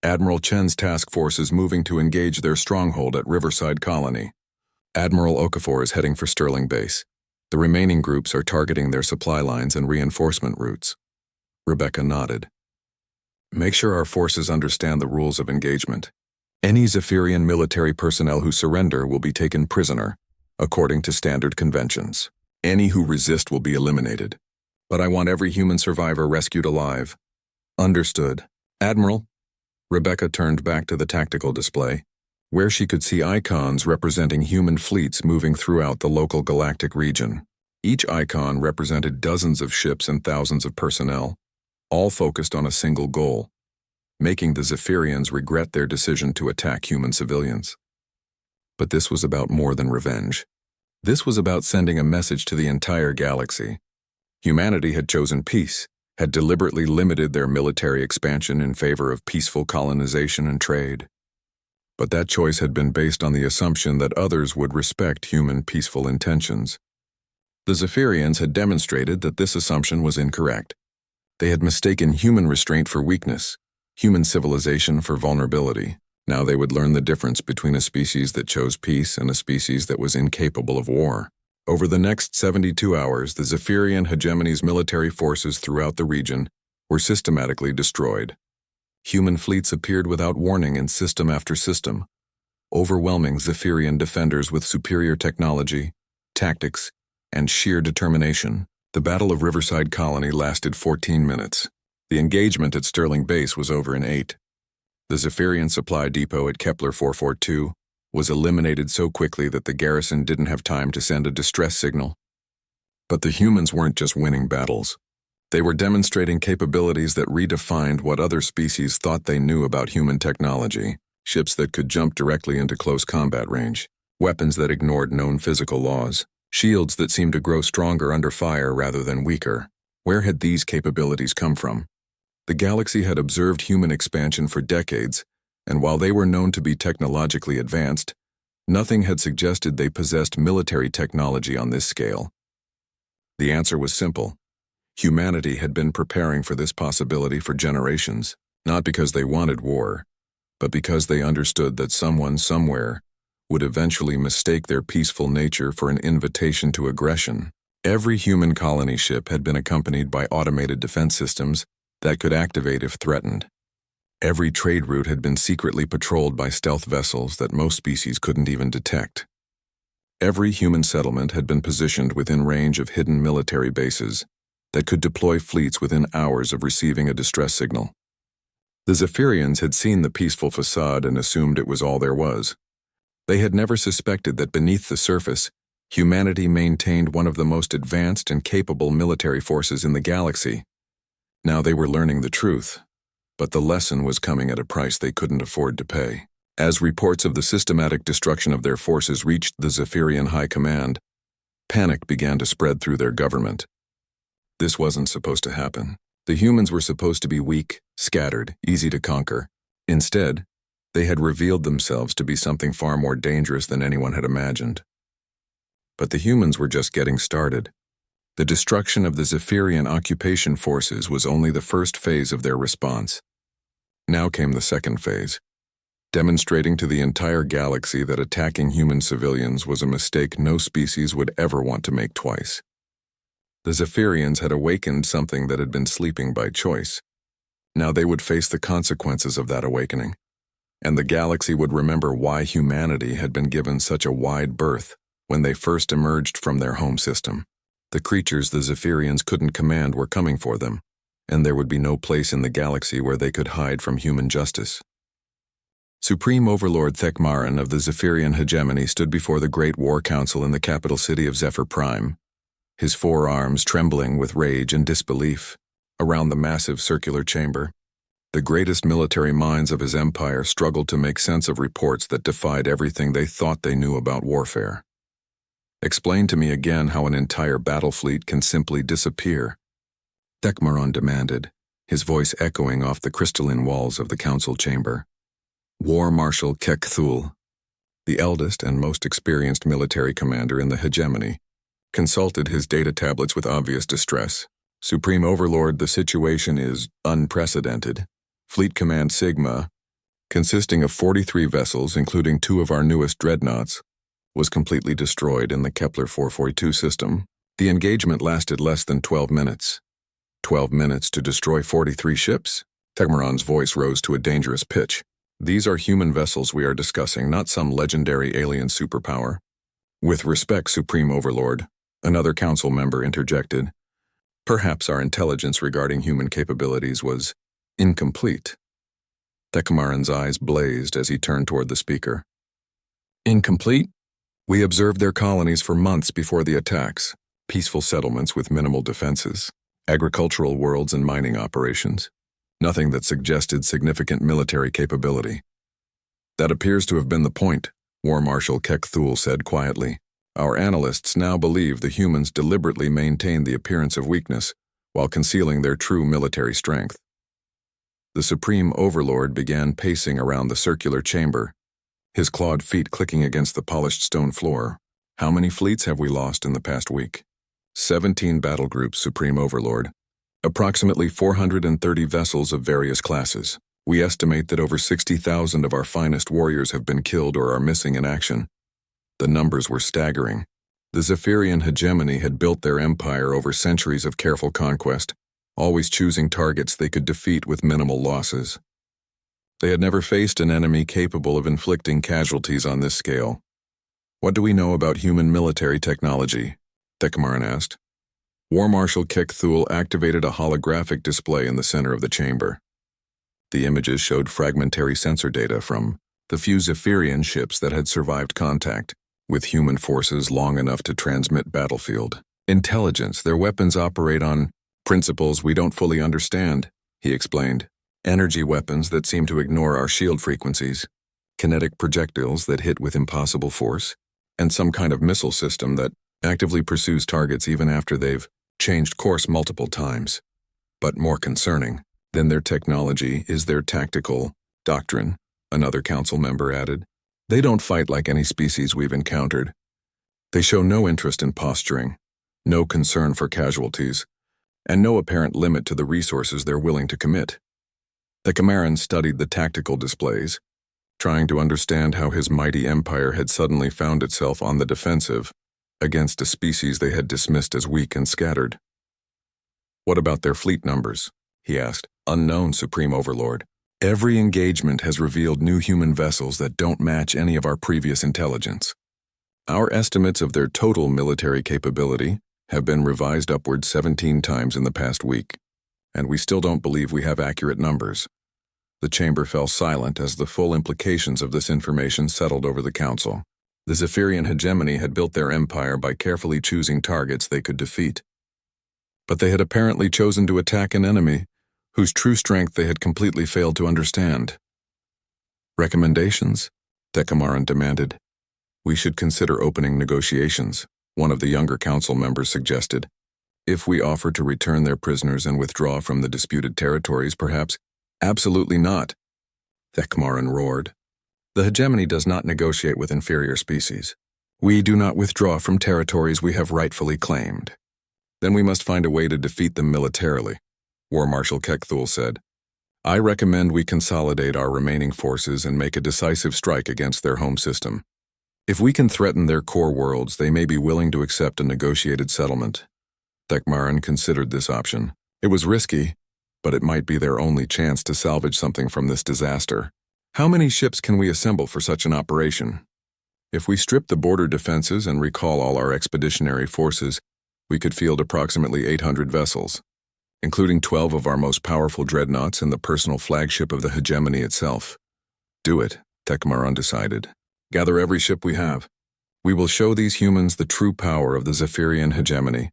Admiral Chen's task force is moving to engage their stronghold at Riverside Colony. Admiral Okafor is heading for Sterling Base. The remaining groups are targeting their supply lines and reinforcement routes. Rebecca nodded. Make sure our forces understand the rules of engagement. Any Zephyrian military personnel who surrender will be taken prisoner, according to standard conventions. Any who resist will be eliminated. But I want every human survivor rescued alive. Understood. Admiral? Rebecca turned back to the tactical display, where she could see icons representing human fleets moving throughout the local galactic region. Each icon represented dozens of ships and thousands of personnel, all focused on a single goal, making the Zephyrians regret their decision to attack human civilians. But this was about more than revenge. This was about sending a message to the entire galaxy. Humanity had chosen peace, had deliberately limited their military expansion in favor of peaceful colonization and trade. But that choice had been based on the assumption that others would respect human peaceful intentions. The Zephyrians had demonstrated that this assumption was incorrect. They had mistaken human restraint for weakness, human civilization for vulnerability. Now they would learn the difference between a species that chose peace and a species that was incapable of war. Over the next 72 hours, the Zephyrian hegemony's military forces throughout the region were systematically destroyed. Human fleets appeared without warning in system after system, overwhelming Zephyrian defenders with superior technology, tactics, and sheer determination. The Battle of Riverside Colony lasted 14 minutes. The engagement at Sterling Base was over in 8. The Zephyrian supply depot at Kepler 442 was eliminated so quickly that the garrison didn't have time to send a distress signal. But the humans weren't just winning battles. They were demonstrating capabilities that redefined what other species thought they knew about human technology. Ships that could jump directly into close combat range, weapons that ignored known physical laws, shields that seemed to grow stronger under fire rather than weaker. Where had these capabilities come from? The galaxy had observed human expansion for decades, and while they were known to be technologically advanced, nothing had suggested they possessed military technology on this scale. The answer was simple. Humanity had been preparing for this possibility for generations, not because they wanted war, but because they understood that someone somewhere would eventually mistake their peaceful nature for an invitation to aggression. Every human colony ship had been accompanied by automated defense systems that could activate if threatened. Every trade route had been secretly patrolled by stealth vessels that most species couldn't even detect. Every human settlement had been positioned within range of hidden military bases that could deploy fleets within hours of receiving a distress signal. The Zephyrians had seen the peaceful facade and assumed it was all there was. They had never suspected that beneath the surface, humanity maintained one of the most advanced and capable military forces in the galaxy. Now they were learning the truth. But the lesson was coming at a price they couldn't afford to pay. As reports of the systematic destruction of their forces reached the Zephyrian High Command, panic began to spread through their government. This wasn't supposed to happen. The humans were supposed to be weak, scattered, easy to conquer. Instead, they had revealed themselves to be something far more dangerous than anyone had imagined. But the humans were just getting started. The destruction of the Zephyrian occupation forces was only the first phase of their response. Now came the second phase, demonstrating to the entire galaxy that attacking human civilians was a mistake no species would ever want to make twice. The Zephyrians had awakened something that had been sleeping by choice. Now they would face the consequences of that awakening, and the galaxy would remember why humanity had been given such a wide berth when they first emerged from their home system. The creatures the Zephyrians couldn't command were coming for them, and there would be no place in the galaxy where they could hide from human justice. Supreme Overlord Thekmaran of the Zephyrian hegemony stood before the Great War Council in the capital city of Zephyr Prime, his forearms trembling with rage and disbelief. Around the massive circular chamber, the greatest military minds of his empire struggled to make sense of reports that defied everything they thought they knew about warfare. Explain to me again how an entire battle fleet can simply disappear, Thekmaran demanded, his voice echoing off the crystalline walls of the council chamber. War Marshal Kek Thul, the eldest and most experienced military commander in the hegemony, consulted his data tablets with obvious distress. Supreme Overlord, the situation is unprecedented. Fleet Command Sigma, consisting of 43 vessels, including 2 of our newest dreadnoughts, was completely destroyed in the Kepler 442 system. The engagement lasted less than 12 minutes. 12 minutes to destroy 43 ships? Tegmaron's voice rose to a dangerous pitch. These are human vessels we are discussing, not some legendary alien superpower. With respect, Supreme Overlord, another council member interjected. Perhaps our intelligence regarding human capabilities was incomplete. Tegmaron's eyes blazed as he turned toward the speaker. Incomplete? We observed their colonies for months before the attacks. Peaceful settlements with minimal defenses, agricultural worlds and mining operations. Nothing that suggested significant military capability. That appears to have been the point, War Marshal Kek Thule said quietly. Our analysts now believe the humans deliberately maintained the appearance of weakness while concealing their true military strength. The Supreme Overlord began pacing around the circular chamber, his clawed feet clicking against the polished stone floor. How many fleets have we lost in the past week? 17 battle groups, Supreme Overlord. Approximately 430 vessels of various classes. We estimate that over 60,000 of our finest warriors have been killed or are missing in action. The numbers were staggering. The Zephyrian hegemony had built their empire over centuries of careful conquest, always choosing targets they could defeat with minimal losses. They had never faced an enemy capable of inflicting casualties on this scale. What do we know about human military technology? Tegmaron asked. War Marshal Kek Thule activated a holographic display in the center of the chamber. The images showed fragmentary sensor data from the few Zephyrian ships that had survived contact with human forces long enough to transmit battlefield intelligence. Their weapons operate on principles we don't fully understand, he explained. Energy weapons that seem to ignore our shield frequencies, kinetic projectiles that hit with impossible force, and some kind of missile system that actively pursues targets even after they've changed course multiple times. But more concerning than their technology is their tactical doctrine, another council member added. They don't fight like any species we've encountered. They show no interest in posturing, no concern for casualties, and no apparent limit to the resources they're willing to commit. Tegmaron studied the tactical displays, trying to understand how his mighty empire had suddenly found itself on the defensive against a species they had dismissed as weak and scattered. What about their fleet numbers? He asked. Unknown, Supreme Overlord. Every engagement has revealed new human vessels that don't match any of our previous intelligence. Our estimates of their total military capability have been revised upward 17 times in the past week, and we still don't believe we have accurate numbers. The chamber fell silent as the full implications of this information settled over the council. The Zephyrian hegemony had built their empire by carefully choosing targets they could defeat. But they had apparently chosen to attack an enemy whose true strength they had completely failed to understand. Recommendations? Tegmaron demanded. We should consider opening negotiations, one of the younger council members suggested. If we offer to return their prisoners and withdraw from the disputed territories, perhaps? Absolutely not, Tegmaron roared. The hegemony does not negotiate with inferior species. We do not withdraw from territories we have rightfully claimed. Then we must find a way to defeat them militarily, War Marshal Kek Thule said. I recommend we consolidate our remaining forces and make a decisive strike against their home system. If we can threaten their core worlds, they may be willing to accept a negotiated settlement. Tegmaron considered this option. It was risky, but it might be their only chance to salvage something from this disaster. How many ships can we assemble for such an operation? If we strip the border defenses and recall all our expeditionary forces, we could field approximately 800 vessels, including 12 of our most powerful dreadnoughts and the personal flagship of the hegemony itself. Do it, Tegmaron decided. Gather every ship we have. We will show these humans the true power of the Zephyrian hegemony.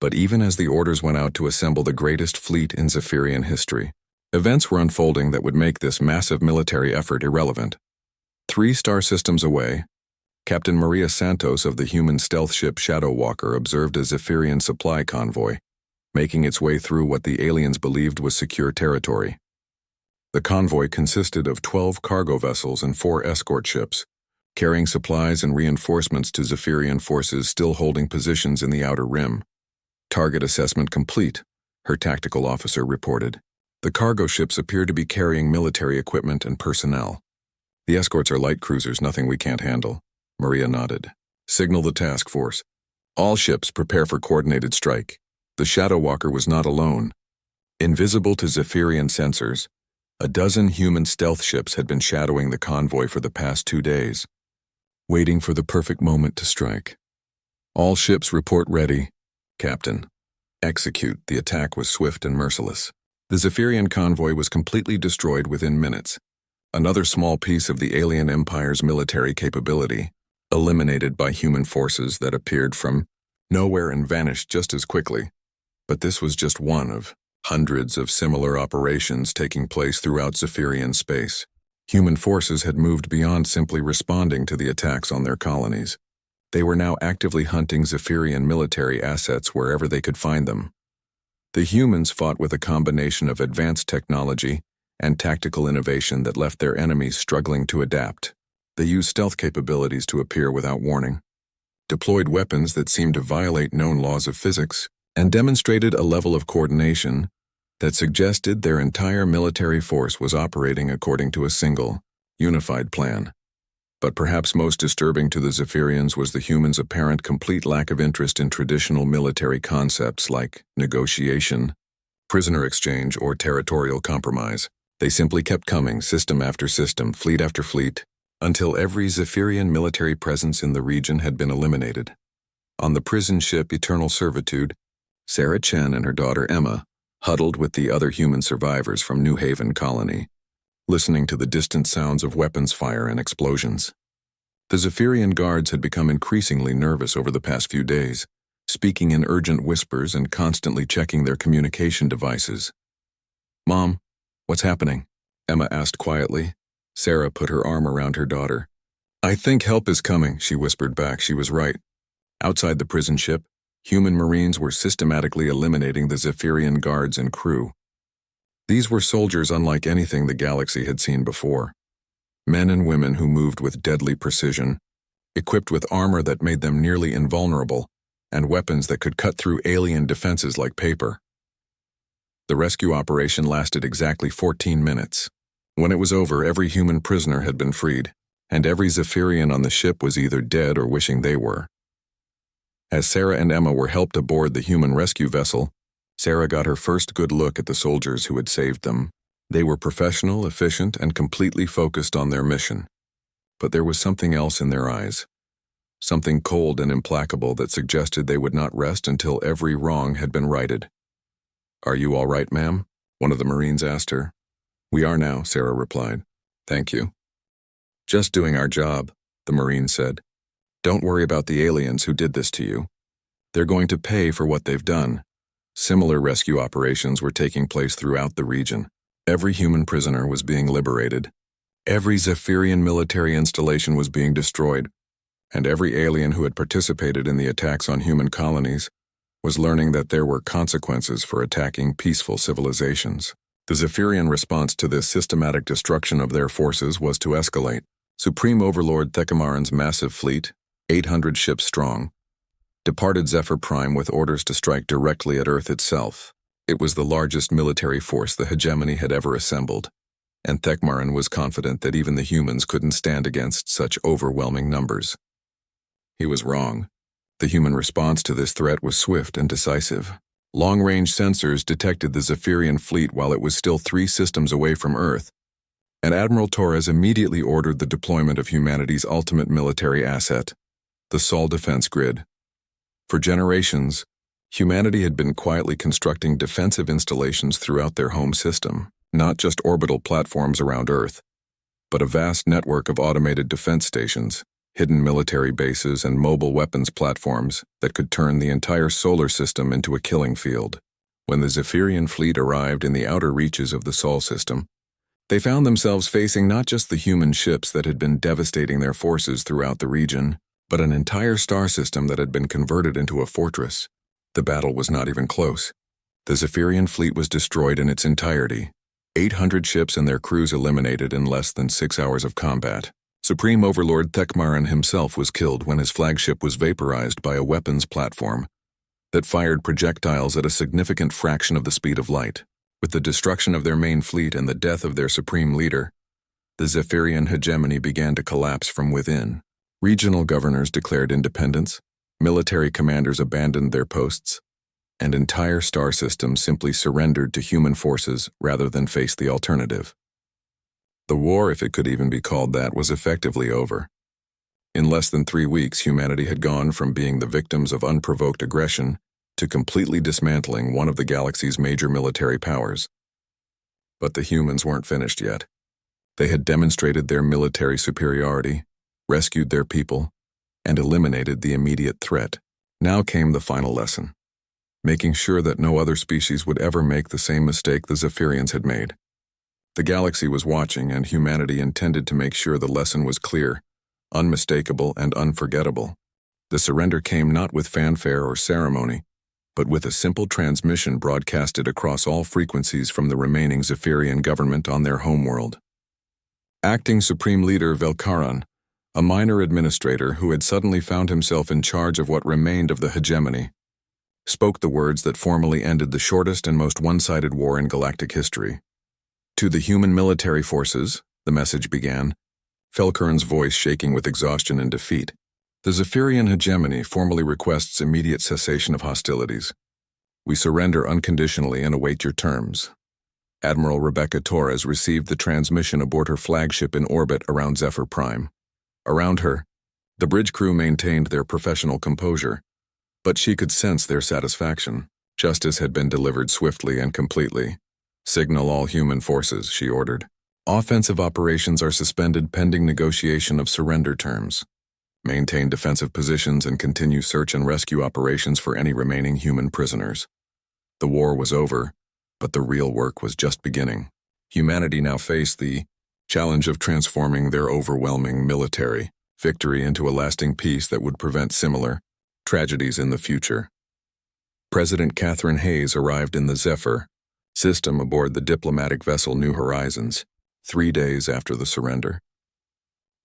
But even as the orders went out to assemble the greatest fleet in Zephyrian history, events were unfolding that would make this massive military effort irrelevant. 3 star systems away, Captain Maria Santos of the human stealth ship Shadow Walker observed a Zephyrian supply convoy, making its way through what the aliens believed was secure territory. The convoy consisted of 12 cargo vessels and 4 escort ships, carrying supplies and reinforcements to Zephyrian forces still holding positions in the outer rim. Target assessment complete, her tactical officer reported. The cargo ships appear to be carrying military equipment and personnel. The escorts are light cruisers, nothing we can't handle. Maria nodded. Signal the task force. All ships prepare for coordinated strike. The Shadow Walker was not alone. Invisible to Zephyrian sensors, a dozen human stealth ships had been shadowing the convoy for the past 2 days, waiting for the perfect moment to strike. All ships report ready, Captain. Execute. The attack was swift and merciless. The Zephyrian convoy was completely destroyed within minutes. Another small piece of the alien empire's military capability, eliminated by human forces that appeared from nowhere and vanished just as quickly. But this was just one of hundreds of similar operations taking place throughout Zephyrian space. Human forces had moved beyond simply responding to the attacks on their colonies. They were now actively hunting Zephyrian military assets wherever they could find them. The humans fought with a combination of advanced technology and tactical innovation that left their enemies struggling to adapt. They used stealth capabilities to appear without warning, deployed weapons that seemed to violate known laws of physics, and demonstrated a level of coordination that suggested their entire military force was operating according to a single, unified plan. But perhaps most disturbing to the Zephyrians was the humans' apparent complete lack of interest in traditional military concepts like negotiation, prisoner exchange, or territorial compromise. They simply kept coming, system after system, fleet after fleet, until every Zephyrian military presence in the region had been eliminated. On the prison ship Eternal Servitude, Sarah Chen and her daughter Emma huddled with the other human survivors from New Haven Colony, listening to the distant sounds of weapons fire and explosions. The Zephyrian guards had become increasingly nervous over the past few days, speaking in urgent whispers and constantly checking their communication devices. "Mom, what's happening?" Emma asked quietly. Sarah put her arm around her daughter. "I think help is coming," she whispered back. She was right. Outside the prison ship, human Marines were systematically eliminating the Zephyrian guards and crew. These were soldiers unlike anything the galaxy had seen before. Men and women who moved with deadly precision, equipped with armor that made them nearly invulnerable, and weapons that could cut through alien defenses like paper. The rescue operation lasted exactly 14 minutes. When it was over, every human prisoner had been freed, and every Zephyrian on the ship was either dead or wishing they were. As Sarah and Emma were helped aboard the human rescue vessel, Sarah got her first good look at the soldiers who had saved them. They were professional, efficient, and completely focused on their mission. But there was something else in their eyes. Something cold and implacable that suggested they would not rest until every wrong had been righted. "Are you all right, ma'am?" one of the Marines asked her. "We are now," Sarah replied. "Thank you." "Just doing our job," the Marine said. "Don't worry about the aliens who did this to you. They're going to pay for what they've done." Similar rescue operations were taking place throughout the region. Every human prisoner was being liberated. Every Zephyrian military installation was being destroyed, and every alien who had participated in the attacks on human colonies was learning that there were consequences for attacking peaceful civilizations. The Zephyrian response to this systematic destruction of their forces was to escalate. Supreme Overlord Thekamaran's massive fleet, 800 ships strong, departed Zephyr Prime with orders to strike directly at Earth itself. It was the largest military force the hegemony had ever assembled, and Thekmaran was confident that even the humans couldn't stand against such overwhelming numbers. He was wrong. The human response to this threat was swift and decisive. Long-range sensors detected the Zephyrian fleet while it was still 3 systems away from Earth, and Admiral Torres immediately ordered the deployment of humanity's ultimate military asset, the Sol Defense Grid. For generations, humanity had been quietly constructing defensive installations throughout their home system, not just orbital platforms around Earth, but a vast network of automated defense stations, hidden military bases, and mobile weapons platforms that could turn the entire solar system into a killing field. When the Zephyrian fleet arrived in the outer reaches of the Sol system, they found themselves facing not just the human ships that had been devastating their forces throughout the region, but an entire star system that had been converted into a fortress. The battle was not even close. The Zephyrian fleet was destroyed in its entirety, 800 ships and their crews eliminated in less than 6 hours of combat. Supreme Overlord Thekmaran himself was killed when his flagship was vaporized by a weapons platform that fired projectiles at a significant fraction of the speed of light. With the destruction of their main fleet and the death of their supreme leader, the Zephyrian hegemony began to collapse from within. Regional governors declared independence, military commanders abandoned their posts, and entire star systems simply surrendered to human forces rather than face the alternative. The war, if it could even be called that, was effectively over. In less than 3 weeks, humanity had gone from being the victims of unprovoked aggression to completely dismantling one of the galaxy's major military powers. But the humans weren't finished yet. They had demonstrated their military superiority, rescued their people, and eliminated the immediate threat. Now came the final lesson, making sure that no other species would ever make the same mistake the Zephyrians had made. The galaxy was watching, and humanity intended to make sure the lesson was clear, unmistakable, and unforgettable. The surrender came not with fanfare or ceremony, but with a simple transmission broadcasted across all frequencies from the remaining Zephyrian government on their homeworld. Acting Supreme Leader Velkaran, a minor administrator who had suddenly found himself in charge of what remained of the hegemony, spoke the words that formally ended the shortest and most one-sided war in galactic history. To the human military forces, the message began, Velkaran's voice shaking with exhaustion and defeat. The Zephyrian hegemony formally requests immediate cessation of hostilities. We surrender unconditionally and await your terms. Admiral Rebecca Torres received the transmission aboard her flagship in orbit around Zephyr Prime. Around her, the bridge crew maintained their professional composure, but she could sense their satisfaction. Justice had been delivered swiftly and completely. Signal all human forces, she ordered. Offensive operations are suspended pending negotiation of surrender terms. Maintain defensive positions and continue search and rescue operations for any remaining human prisoners. The war was over, but the real work was just beginning. Humanity now faced the challenge of transforming their overwhelming military victory into a lasting peace that would prevent similar tragedies in the future. President Catherine Hayes arrived in the Zephyr system aboard the diplomatic vessel New Horizons, 3 days after the surrender.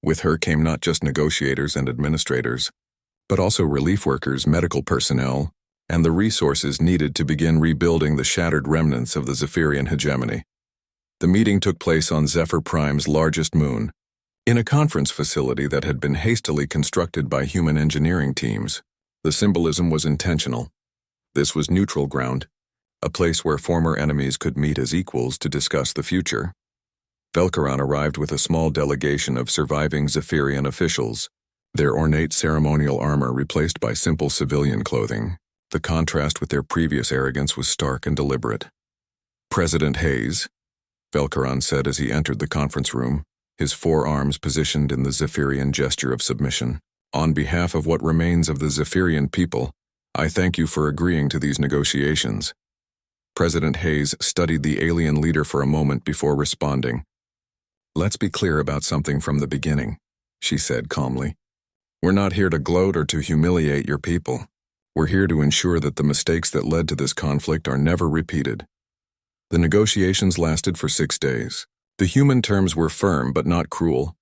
With her came not just negotiators and administrators, but also relief workers, medical personnel, and the resources needed to begin rebuilding the shattered remnants of the Zephyrian hegemony. The meeting took place on Zephyr Prime's largest moon, in a conference facility that had been hastily constructed by human engineering teams. The symbolism was intentional. This was neutral ground, a place where former enemies could meet as equals to discuss the future. Velkaran arrived with a small delegation of surviving Zephyrian officials, their ornate ceremonial armor replaced by simple civilian clothing. The contrast with their previous arrogance was stark and deliberate. President Hayes, Velkaran said as he entered the conference room, his forearms positioned in the Zephyrian gesture of submission. On behalf of what remains of the Zephyrian people, I thank you for agreeing to these negotiations. President Hayes studied the alien leader for a moment before responding. Let's be clear about something from the beginning, she said calmly. We're not here to gloat or to humiliate your people. We're here to ensure that the mistakes that led to this conflict are never repeated. The negotiations lasted for 6 days. The human terms were firm but not cruel.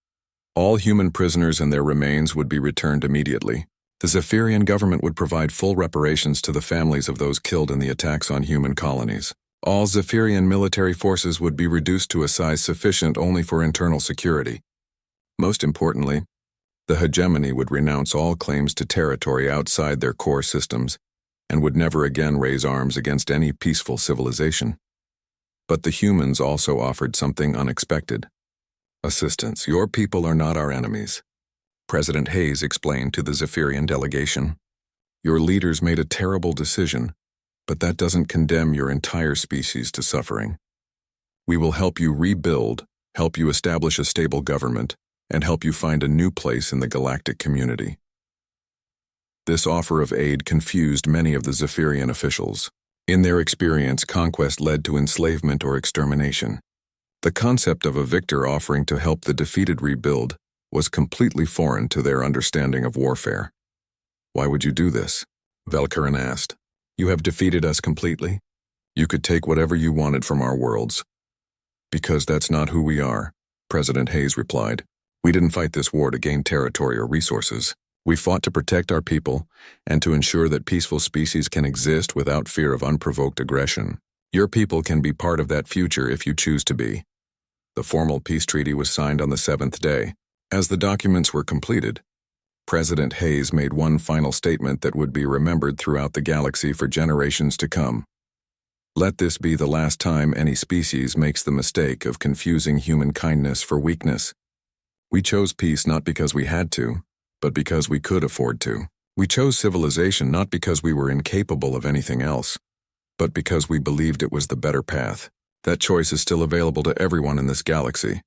All human prisoners and their remains would be returned immediately. The Zephyrian government would provide full reparations to the families of those killed in the attacks on human colonies. All Zephyrian military forces would be reduced to a size sufficient only for internal security. Most importantly, the hegemony would renounce all claims to territory outside their core systems and would never again raise arms against any peaceful civilization. But the humans also offered something unexpected. Assistance. Your people are not our enemies, President Hayes explained to the Zephyrian delegation. Your leaders made a terrible decision, but that doesn't condemn your entire species to suffering. We will help you rebuild, help you establish a stable government, and help you find a new place in the galactic community. This offer of aid confused many of the Zephyrian officials. In their experience, conquest led to enslavement or extermination. The concept of a victor offering to help the defeated rebuild was completely foreign to their understanding of warfare. Why would you do this? Velkaran asked. You have defeated us completely. You could take whatever you wanted from our worlds. Because that's not who we are, President Hayes replied. We didn't fight this war to gain territory or resources. We fought to protect our people and to ensure that peaceful species can exist without fear of unprovoked aggression. Your people can be part of that future if you choose to be. The formal peace treaty was signed on the 7th day. As the documents were completed, President Hayes made one final statement that would be remembered throughout the galaxy for generations to come. Let this be the last time any species makes the mistake of confusing human kindness for weakness. We chose peace not because we had to, but because we could afford to. We chose civilization not because we were incapable of anything else, but because we believed it was the better path. That choice is still available to everyone in this galaxy,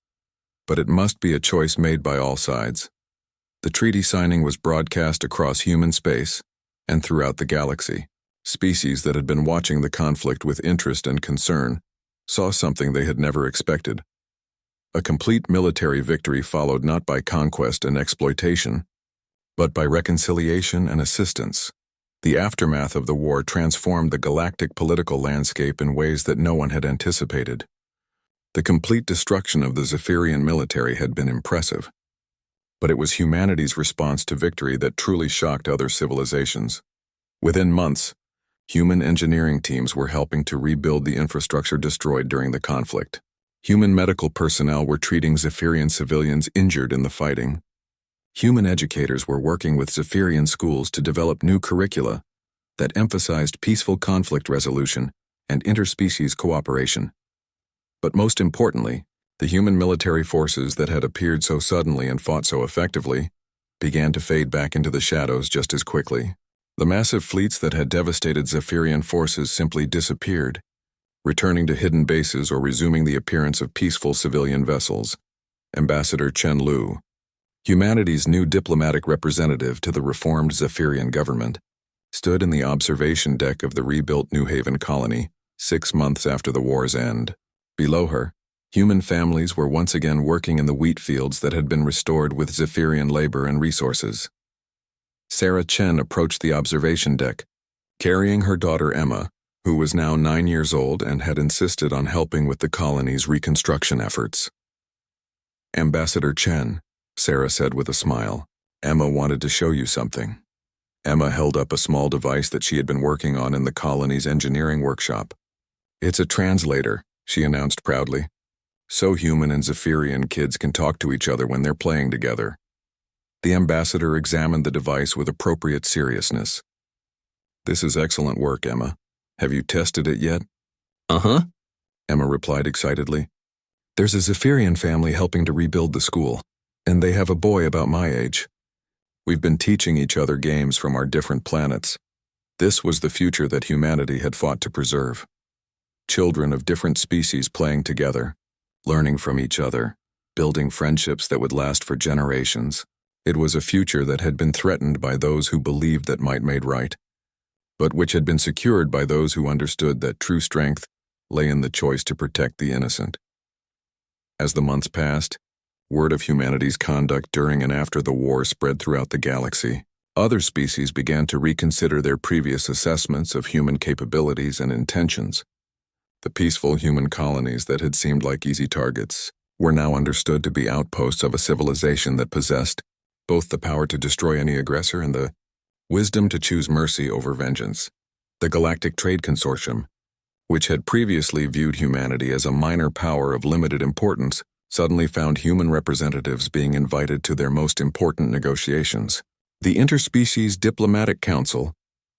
but it must be a choice made by all sides. The treaty signing was broadcast across human space and throughout the galaxy. Species that had been watching the conflict with interest and concern saw something they had never expected. A complete military victory followed not by conquest and exploitation, but by reconciliation and assistance. The aftermath of the war transformed the galactic political landscape in ways that no one had anticipated. The complete destruction of the Zephyrian military had been impressive, but it was humanity's response to victory that truly shocked other civilizations. Within months, human engineering teams were helping to rebuild the infrastructure destroyed during the conflict. Human medical personnel were treating Zephyrian civilians injured in the fighting. Human educators were working with Zephyrian schools to develop new curricula that emphasized peaceful conflict resolution and interspecies cooperation. But most importantly, the human military forces that had appeared so suddenly and fought so effectively began to fade back into the shadows just as quickly. The massive fleets that had devastated Zephyrian forces simply disappeared, returning to hidden bases or resuming the appearance of peaceful civilian vessels. Ambassador Chen Lu, humanity's new diplomatic representative to the reformed Zephyrian government, stood in the observation deck of the rebuilt New Haven colony 6 months after the war's end. Below her, human families were once again working in the wheat fields that had been restored with Zephyrian labor and resources. Sarah Chen approached the observation deck, carrying her daughter Emma, who was now 9 years old and had insisted on helping with the colony's reconstruction efforts. Ambassador Chen, Sarah said with a smile, Emma wanted to show you something. Emma held up a small device that she had been working on in the colony's engineering workshop. It's a translator, she announced proudly. So human and Zephyrian kids can talk to each other when they're playing together. The ambassador examined the device with appropriate seriousness. This is excellent work, Emma. Have you tested it yet? Uh-huh, Emma replied excitedly. There's a Zephyrian family helping to rebuild the school, and they have a boy about my age. We've been teaching each other games from our different planets. This was the future that humanity had fought to preserve. Children of different species playing together, learning from each other, building friendships that would last for generations. It was a future that had been threatened by those who believed that might made right, but which had been secured by those who understood that true strength lay in the choice to protect the innocent. As the months passed, word of humanity's conduct during and after the war spread throughout the galaxy. Other species began to reconsider their previous assessments of human capabilities and intentions. The peaceful human colonies that had seemed like easy targets were now understood to be outposts of a civilization that possessed both the power to destroy any aggressor and the wisdom to choose mercy over vengeance. The Galactic Trade Consortium, which had previously viewed humanity as a minor power of limited importance, suddenly found human representatives being invited to their most important negotiations. The Interspecies Diplomatic Council,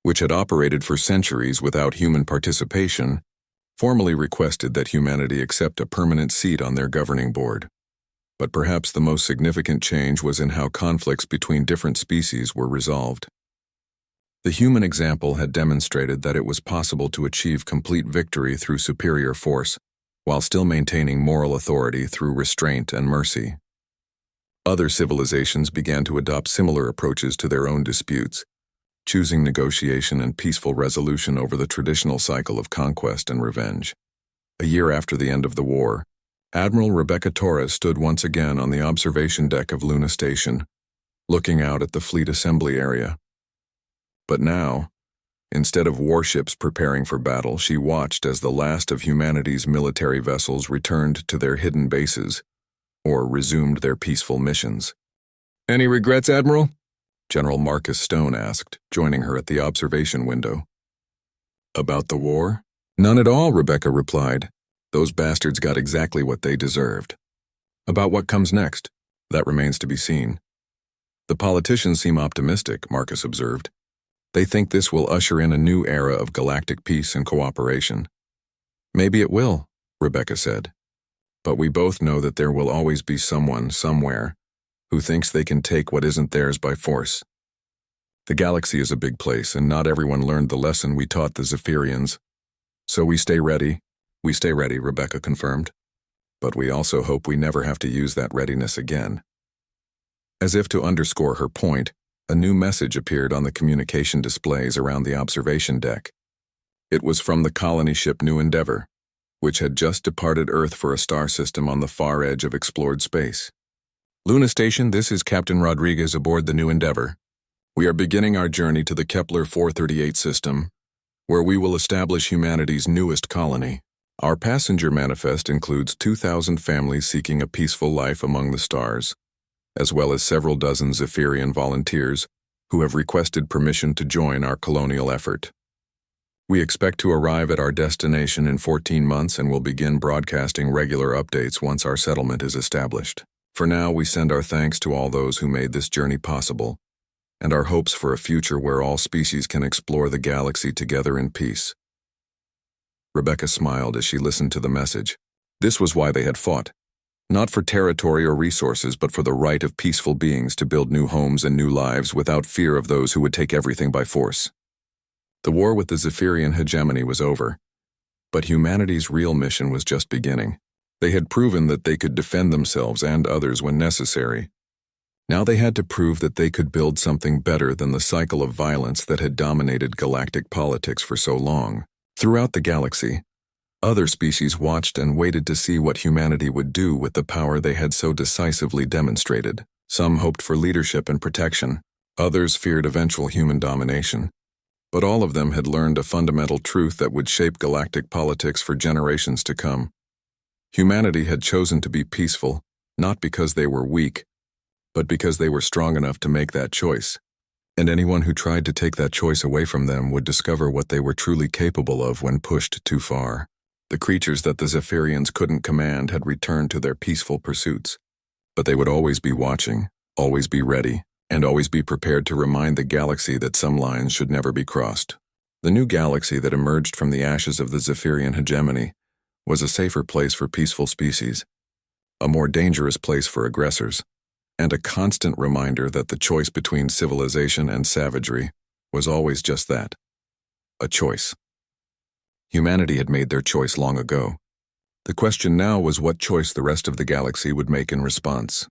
which had operated for centuries without human participation, formally requested that humanity accept a permanent seat on their governing board. But perhaps the most significant change was in how conflicts between different species were resolved. The human example had demonstrated that it was possible to achieve complete victory through superior force, while still maintaining moral authority through restraint and mercy. Other civilizations began to adopt similar approaches to their own disputes, choosing negotiation and peaceful resolution over the traditional cycle of conquest and revenge. A year after the end of the war, Admiral Rebecca Torres stood once again on the observation deck of Luna Station, looking out at the fleet assembly area. But now, instead of warships preparing for battle, she watched as the last of humanity's military vessels returned to their hidden bases, or resumed their peaceful missions. "Any regrets, Admiral?" General Marcus Stone asked, joining her at the observation window. "About the war?" "None at all," Rebecca replied. "Those bastards got exactly what they deserved. About what comes next? That remains to be seen." "The politicians seem optimistic," Marcus observed. "They think this will usher in a new era of galactic peace and cooperation." "Maybe it will," Rebecca said. "But we both know that there will always be someone, somewhere, who thinks they can take what isn't theirs by force. The galaxy is a big place, and not everyone learned the lesson we taught the Zephyrians. So we stay ready." "We stay ready," Rebecca confirmed. "But we also hope we never have to use that readiness again." As if to underscore her point, a new message appeared on the communication displays around the observation deck. It was from the colony ship New Endeavor, which had just departed Earth for a star system on the far edge of explored space. "Luna Station, this is Captain Rodriguez aboard the New Endeavor. We are beginning our journey to the Kepler 438 system, where we will establish humanity's newest colony. Our passenger manifest includes 2,000 families seeking a peaceful life among the stars, as well as several dozen Zephyrian volunteers who have requested permission to join our colonial effort. We expect to arrive at our destination in 14 months and will begin broadcasting regular updates once our settlement is established. For now, we send our thanks to all those who made this journey possible, and our hopes for a future where all species can explore the galaxy together in peace." Rebecca smiled as she listened to the message. This was why they had fought. Not for territory or resources, but for the right of peaceful beings to build new homes and new lives without fear of those who would take everything by force. The war with the Zephyrian hegemony was over, but humanity's real mission was just beginning. They had proven that they could defend themselves and others when necessary. Now they had to prove that they could build something better than the cycle of violence that had dominated galactic politics for so long. Throughout the galaxy, other species watched and waited to see what humanity would do with the power they had so decisively demonstrated. Some hoped for leadership and protection, others feared eventual human domination. But all of them had learned a fundamental truth that would shape galactic politics for generations to come. Humanity had chosen to be peaceful, not because they were weak, but because they were strong enough to make that choice. And anyone who tried to take that choice away from them would discover what they were truly capable of when pushed too far. The creatures that the Zephyrians couldn't command had returned to their peaceful pursuits, but they would always be watching, always be ready, and always be prepared to remind the galaxy that some lines should never be crossed. The new galaxy that emerged from the ashes of the Zephyrian hegemony was a safer place for peaceful species, a more dangerous place for aggressors, and a constant reminder that the choice between civilization and savagery was always just that, a choice. Humanity had made their choice long ago. The question now was what choice the rest of the galaxy would make in response.